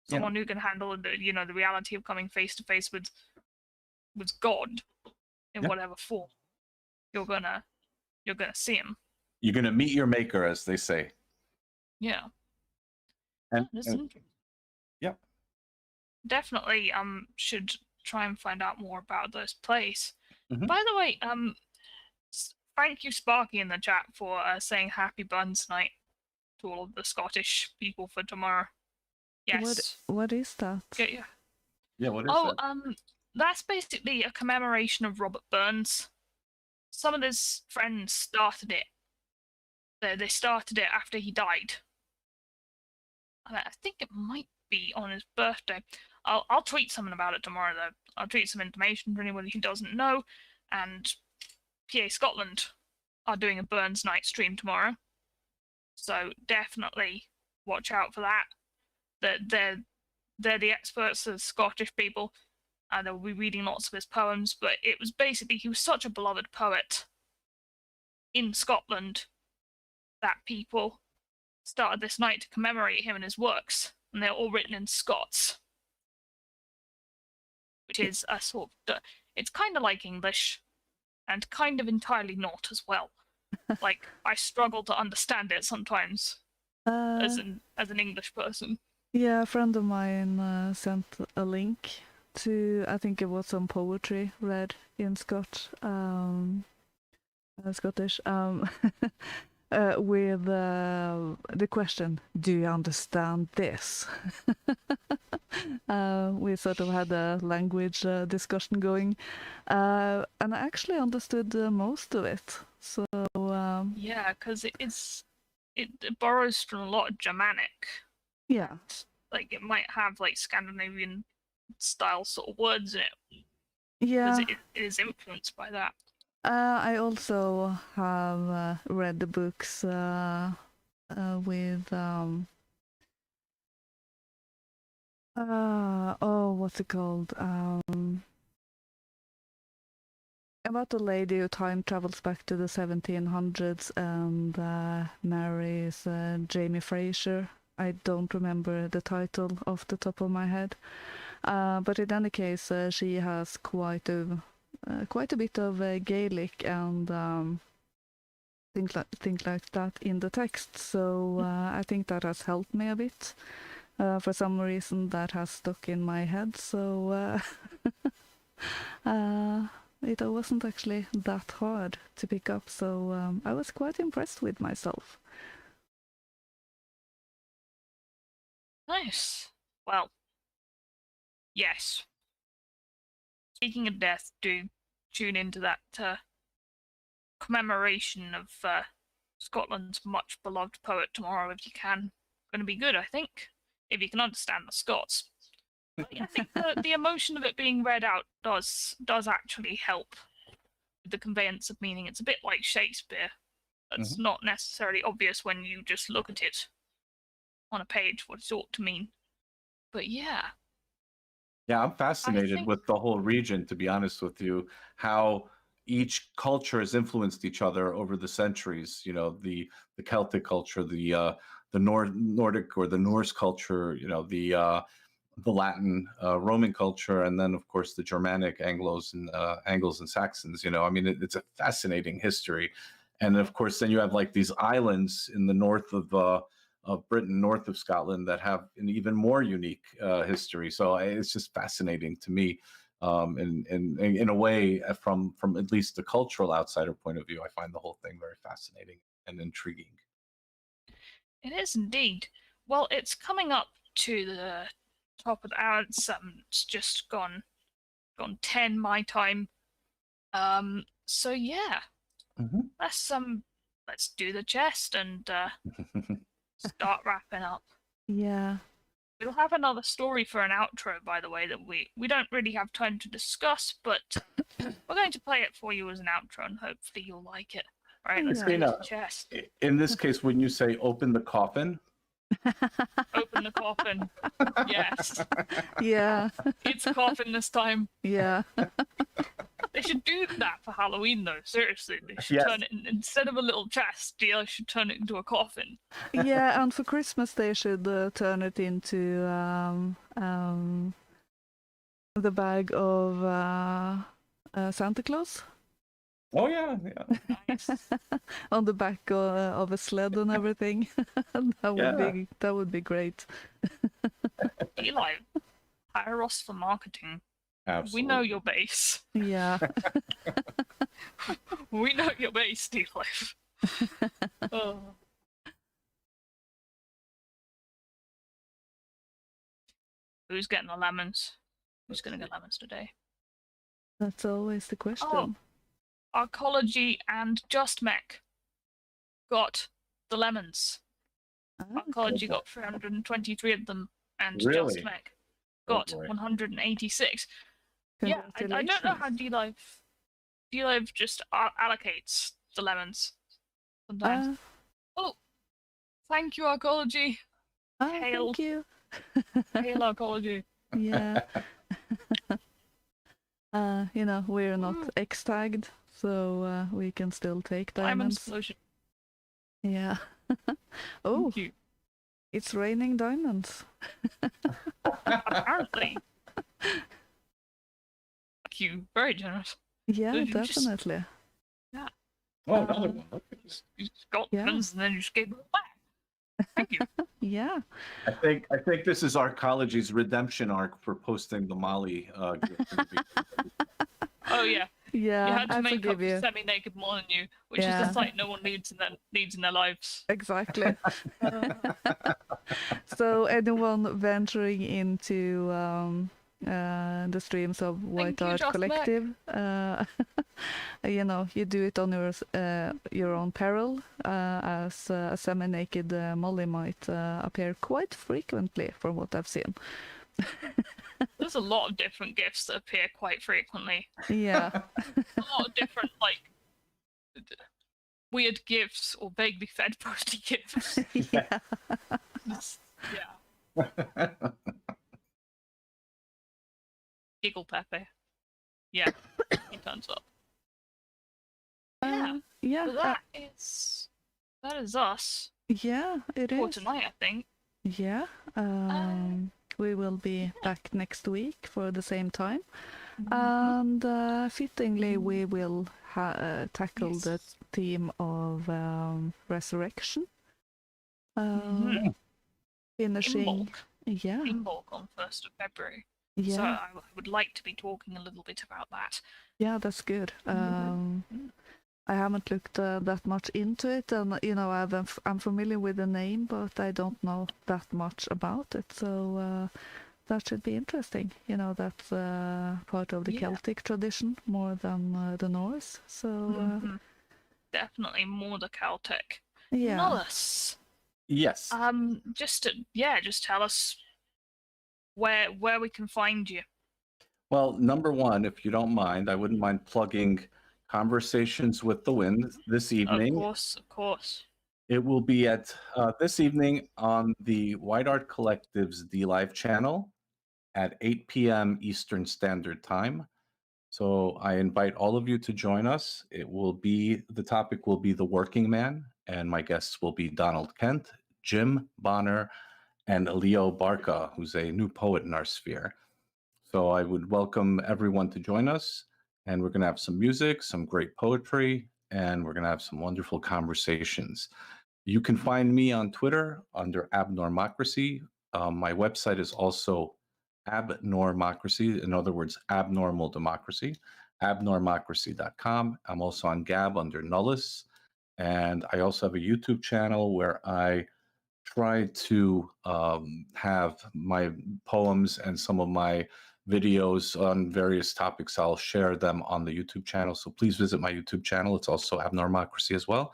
someone who can handle the reality of coming face to face with God in whatever form you're gonna see him. You're gonna meet your maker, as they say. Yeah. And yeah. Definitely should try and find out more about those plays. By the way, thank you, Sparky, in the chat for saying happy Burns Night to all of the Scottish people for tomorrow. Yes. What is that? Yeah, what is that? That's basically a commemoration of Robert Burns. Some of his friends started it. They started it after he died. And I think it might be on his birthday. I'll tweet something about it tomorrow, though. I'll tweet some information for anybody who doesn't know. And PA Scotland are doing a Burns Night stream tomorrow. So definitely watch out for that. They're the experts, the Scottish people. They'll be reading lots of his poems, but it was basically, he was such a beloved poet in Scotland that people started this night to commemorate him and his works, and they're all written in Scots, which is a sort of, it's kind of like English, and kind of entirely not as well. Like, I struggle to understand it sometimes as an English person. Yeah, a friend of mine sent a link to, I think it was some poetry read in Scottish, with the question, do you understand this? We sort of had a language discussion going, and I actually understood most of it. So yeah, because it borrows from a lot of Germanic. Yeah, like it might have like Scandinavian style sort of words in it. Yeah, because it is influenced by that. I also have read the books with what's it called? About a lady who time travels back to the 1700s and marries Jamie Fraser. I don't remember the title off the top of my head, but in any case, she has quite a quite a bit of Gaelic and things like that in the text. So I think that has helped me a bit. For some reason, that has stuck in my head. So it wasn't actually that hard to pick up. So I was quite impressed with myself. Nice. Well, yes. Speaking of death, do tune into that commemoration of Scotland's much beloved poet tomorrow if you can. Going to be good, I think, if you can understand the Scots. But I think the emotion of it being read out does actually help with the conveyance of meaning. It's a bit like Shakespeare. That's not necessarily obvious when you just look at it on a page what it ought to mean. But yeah. Yeah, I'm fascinated with the whole region, to be honest with you, how each culture has influenced each other over the centuries. You know, the Celtic culture, the Nordic or the Norse culture, you know, the Latin Roman culture, and then of course the Germanic Anglos and Saxons. You know, I mean, it's a fascinating history, and of course then you have like these islands in the north of Britain, north of Scotland, that have an even more unique history. So it's just fascinating to me. In a way, from at least the cultural outsider point of view, I find the whole thing very fascinating and intriguing. It is indeed. Well, it's coming up to the top of the hour. It's just gone 10 my time. So yeah, let's do the chest and start wrapping up. Yeah. We'll have another story for an outro, by the way, that we don't really have time to discuss, but we're going to play it for you as an outro, and hopefully you'll like it. All right, let's do the chest. In this case, when you say open the coffin? Open the coffin. Yes. Yeah. It's a coffin this time. Yeah. They should do that for Halloween, though. Seriously, they should turn it instead of a little chest. They should turn it into a coffin. Yeah, and for Christmas they should turn it into the bag of Santa Claus. Oh yeah, yeah. Nice. On the back of a sled and everything. That would be great. dlive, hire us for marketing. Absolutely. We know your base. Yeah. We know your base, dlive. Oh. Who's getting the lemons? Who's going to get lemons today? That's always the question. Oh, Arcology and Just Mech got the lemons. Arcology got 323 of them, and Just Mech got 186. Yeah, I don't know how dlive just allocates the lemons sometimes. Oh, thank you, Arcology. Hail. Thank you. Hail, Arcology. Yeah. You know, we're not X-tagged, so we can still take diamonds. Explosion. Yeah. Oh, Thank you. It's raining diamonds. Apparently. Thank you. Very generous. Yeah, So definitely. Yeah. Oh, another one. Okay. You just got lemons and then you just gave them back. Thank you. Yeah. I think this is Arcology's redemption arc for posting the Molly gift. Oh yeah. Yeah, you had to I make up forgive you. semi-naked Molyneux, which is the sight no one needs in their lives. Exactly. So anyone venturing into the streams of White Art Collective, you know, you do it on your own peril, as a semi-naked Molly might appear quite frequently, from what I've seen. There's a lot of different gifts that appear quite frequently. Yeah. A lot of different, like, weird gifts or vaguely fed posty gifts. Yeah. Yeah. Giggle Pepe. Yeah, he turns up. Yeah. Yeah. So that is us. Yeah, it for is. tonight, I think. Yeah. We will be back next week for the same time. And fittingly, we will tackle Yes. the theme of resurrection. Finishing, yeah, Imbolc on 1st of February. yeah, So I would like to be talking a little bit about that. yeah, that's good. I haven't looked that much into it, and I'm familiar with the name, but I don't know that much about it. So that should be interesting. That's part of the Celtic tradition more than the Norse. So definitely more the Celtic. yeah, Nullus. Yes. Just tell us where we can find you. Well, number one, if you don't mind, I wouldn't mind plugging Conversations with the Wind this evening. Of course. It will be at this evening on the White Art Collective's dlive channel at 8 p.m. Eastern Standard Time. So I invite all of you to join us. The topic will be the working man, and my guests will be Donald Kent, Jim Bonner, and Leo Barca, who's a new poet in our sphere. So I would welcome everyone to join us, and we're going to have some music, some great poetry, and we're going to have some wonderful conversations. You can find me on Twitter under Abnormocracy. My website is also Abnormocracy, in other words, Abnormal Democracy, abnormocracy.com. I'm also on Gab under Nullus, and I also have a YouTube channel where I try to have my poems and some of my videos on various topics. I'll share them on the YouTube channel. So please visit my YouTube channel. It's also Abnormocracy as well.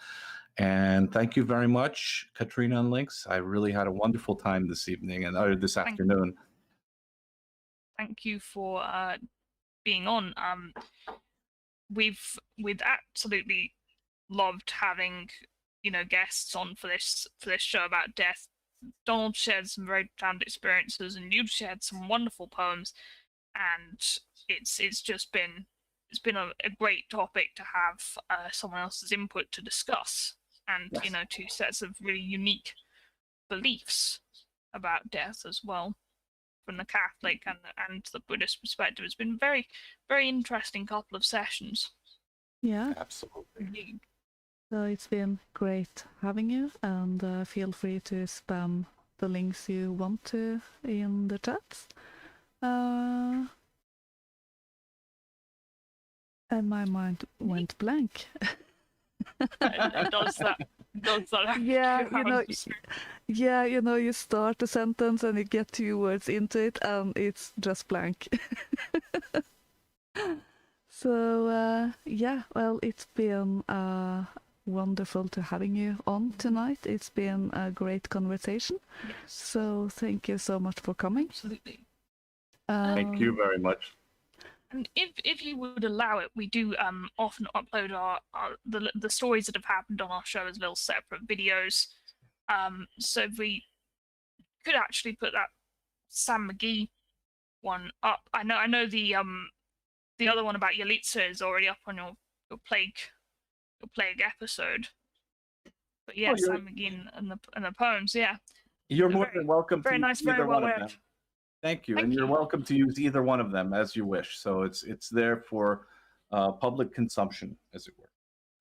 And thank you very much, Katrina and Lynx. I really had a wonderful time this evening and this afternoon. Thank you for being on. We've absolutely loved having guests on for this show about death. Donald shared some very profound experiences, and you've shared some wonderful poems, and it's been a great topic to have someone else's input to discuss, and Yes. Two sets of really unique beliefs about death as well, from the Catholic and the Buddhist perspective. It's been very, very interesting couple of sessions. yeah. Absolutely. So it's been great having you, and feel free to spam the links you want to in the chats. And my mind went blank. It does that. Yeah, you start a sentence and you get 2 words into it and it's just blank. So well, it's been wonderful to having you on tonight. It's been a great conversation. Yes. So thank you so much for coming. Absolutely. Thank you very much. And if you would allow it, we do often upload the stories that have happened on our show as little separate videos. So if we could actually put that Sam McGee one up. I know the other one about Yalitza is already up on your plague episode. But yeah, Sam McGee and the poems, yeah. You're more than welcome very to nice, use either very well one of read. them. Thank you. And you're welcome to use either one of them as you wish. So it's there for public consumption, as it were.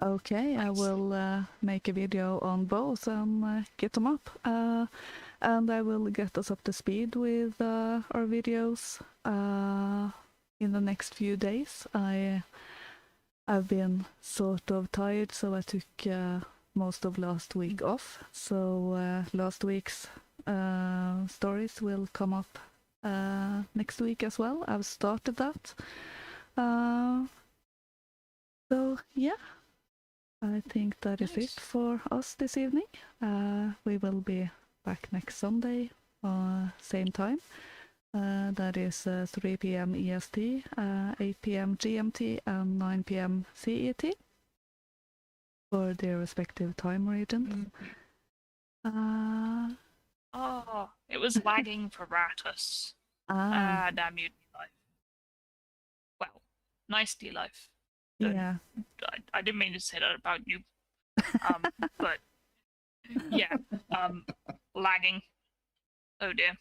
Okay, I will make a video on both and get them up. And I will get us up to speed with our videos in the next few days. I've been sort of tired, so I took most of last week off. So last week's stories will come up next week as well. I've started that. So yeah, I think that is it for us this evening. We will be back next Sunday, same time. That is 3 p.m. EST, 8 p.m. GMT, and 9 p.m. CET for their respective time regions. It was lagging for Ratus. Damn you, dlive. Well, nice dlive. Yeah. I didn't mean to say that about you. But yeah, lagging. Oh dear.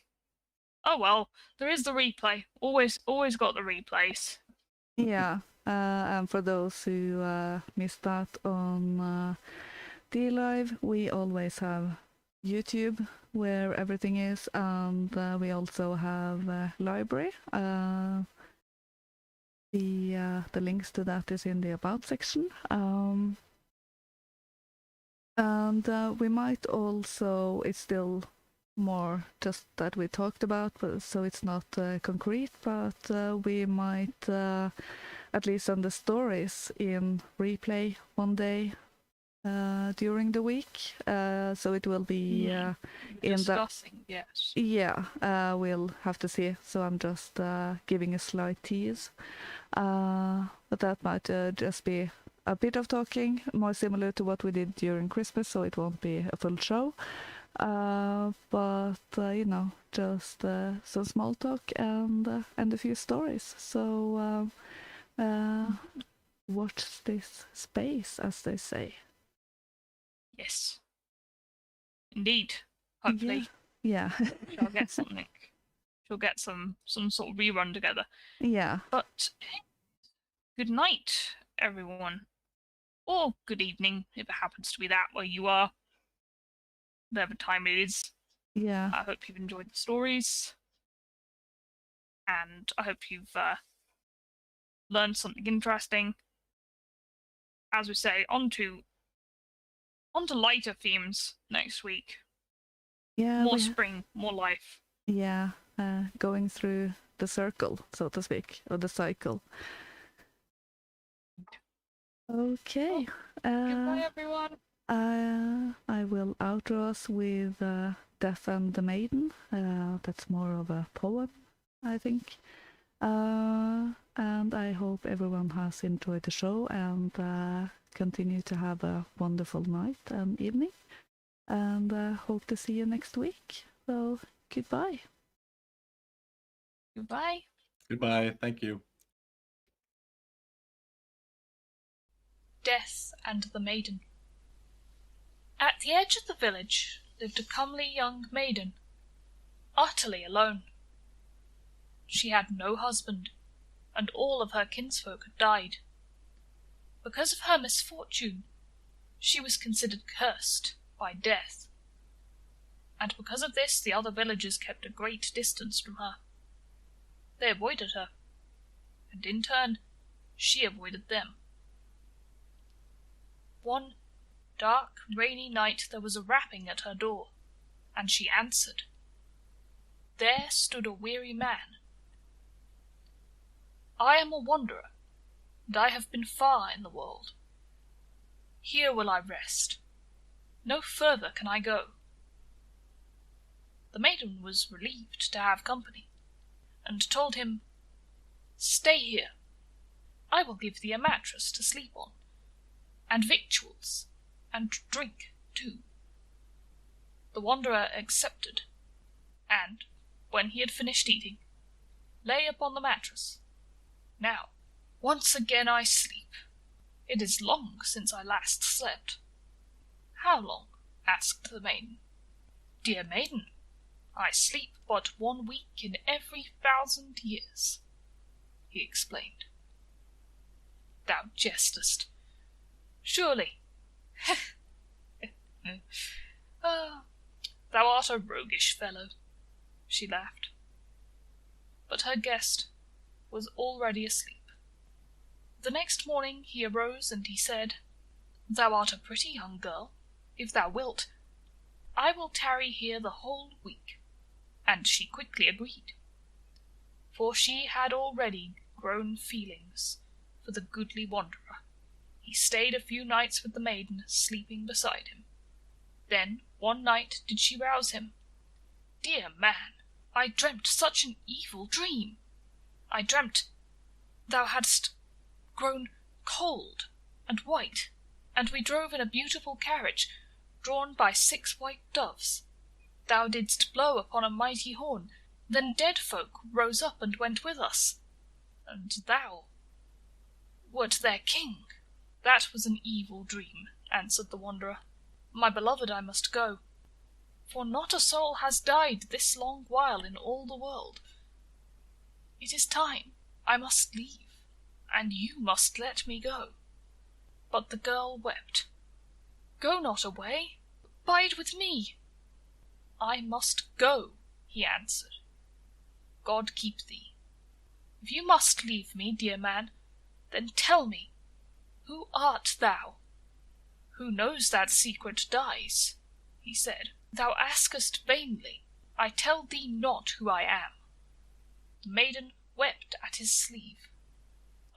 Oh well, there is the replay. Always got the replays. Yeah, and for those who missed that on dlive, we always have YouTube where everything is, and we also have library. The links to that is in the about section. And we might also, it's still more just that we talked about, so it's not concrete, but we might at least send the stories in replay one day during the week. So it will be in discussing, yes. Yeah, we'll have to see. So I'm just giving a slight tease. But that might just be a bit of talking, more similar to what we did during Christmas, so it won't be a full show. But you know, just some small talk and a few stories. So watch this space, as they say. Yes. Indeed. Hopefully. Yeah. She'll get something. She'll get some sort of rerun together. Yeah. But good night, everyone. Or good evening, if it happens to be that where you are. Whatever time it is. Yeah. I hope you've enjoyed the stories. And I hope you've learned something interesting. As we say, on to lighter themes next week. Yeah. More spring, more life. Yeah. Going through the circle, so to speak, or the cycle. Okay. Goodbye, everyone. I will outro us with Death and the Maiden. That's more of a poem, I think. And I hope everyone has enjoyed the show and continue to have a wonderful night and evening. And hope to see you next week. So, goodbye. Goodbye. Goodbye. Thank you. Death and the Maiden. At the edge of the village lived a comely young maiden, utterly alone. She had no husband, and all of her kinsfolk had died. Because of her misfortune, she was considered cursed by death, and because of this the other villagers kept a great distance from her. They avoided her, and in turn she avoided them. One dark, rainy night there was a rapping at her door, and she answered. There stood a weary man. I am a wanderer, and I have been far in the world. Here will I rest. No further can I go. The maiden was relieved to have company, and told him, Stay here. I will give thee a mattress to sleep on, and victuals, and drink too. The wanderer accepted, and, when he had finished eating, lay upon the mattress. Now, once again I sleep. It is long since I last slept. How long? Asked the maiden. Dear maiden, I sleep but 1 week in every 1,000 years, he explained. Thou jestest. Surely. Thou art a roguish fellow, she laughed. But her guest was already asleep. The next morning he arose and he said, Thou art a pretty young girl. If thou wilt, I will tarry here the whole week. And she quickly agreed, for she had already grown feelings for the goodly wanderer. He stayed a few nights with the maiden, sleeping beside him. Then one night did she rouse him. Dear man, I dreamt such an evil dream. I dreamt thou hadst grown cold and white, and we drove in a beautiful carriage, drawn by 6 white doves. Thou didst blow upon a mighty horn, then dead folk rose up and went with us, and thou wert their king. That was an evil dream, answered the wanderer. My beloved, I must go, for not a soul has died this long while in all the world. It is time, I must leave, and you must let me go." But the girl wept. "Go not away. Bide with me." "I must go," he answered. "God keep thee. If you must leave me, dear man, then tell me, who art thou?" "Who knows that secret dies," he said. "Thou askest vainly. I tell thee not who I am." The maiden wept at his sleeve.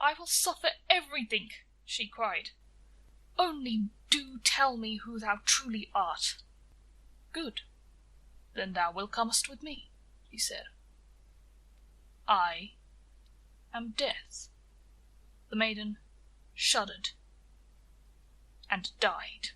"I will suffer everything," she cried. "Only do tell me who thou truly art." "Good, then thou wilt comest with me," he said. "I am Death." The maiden shuddered and died.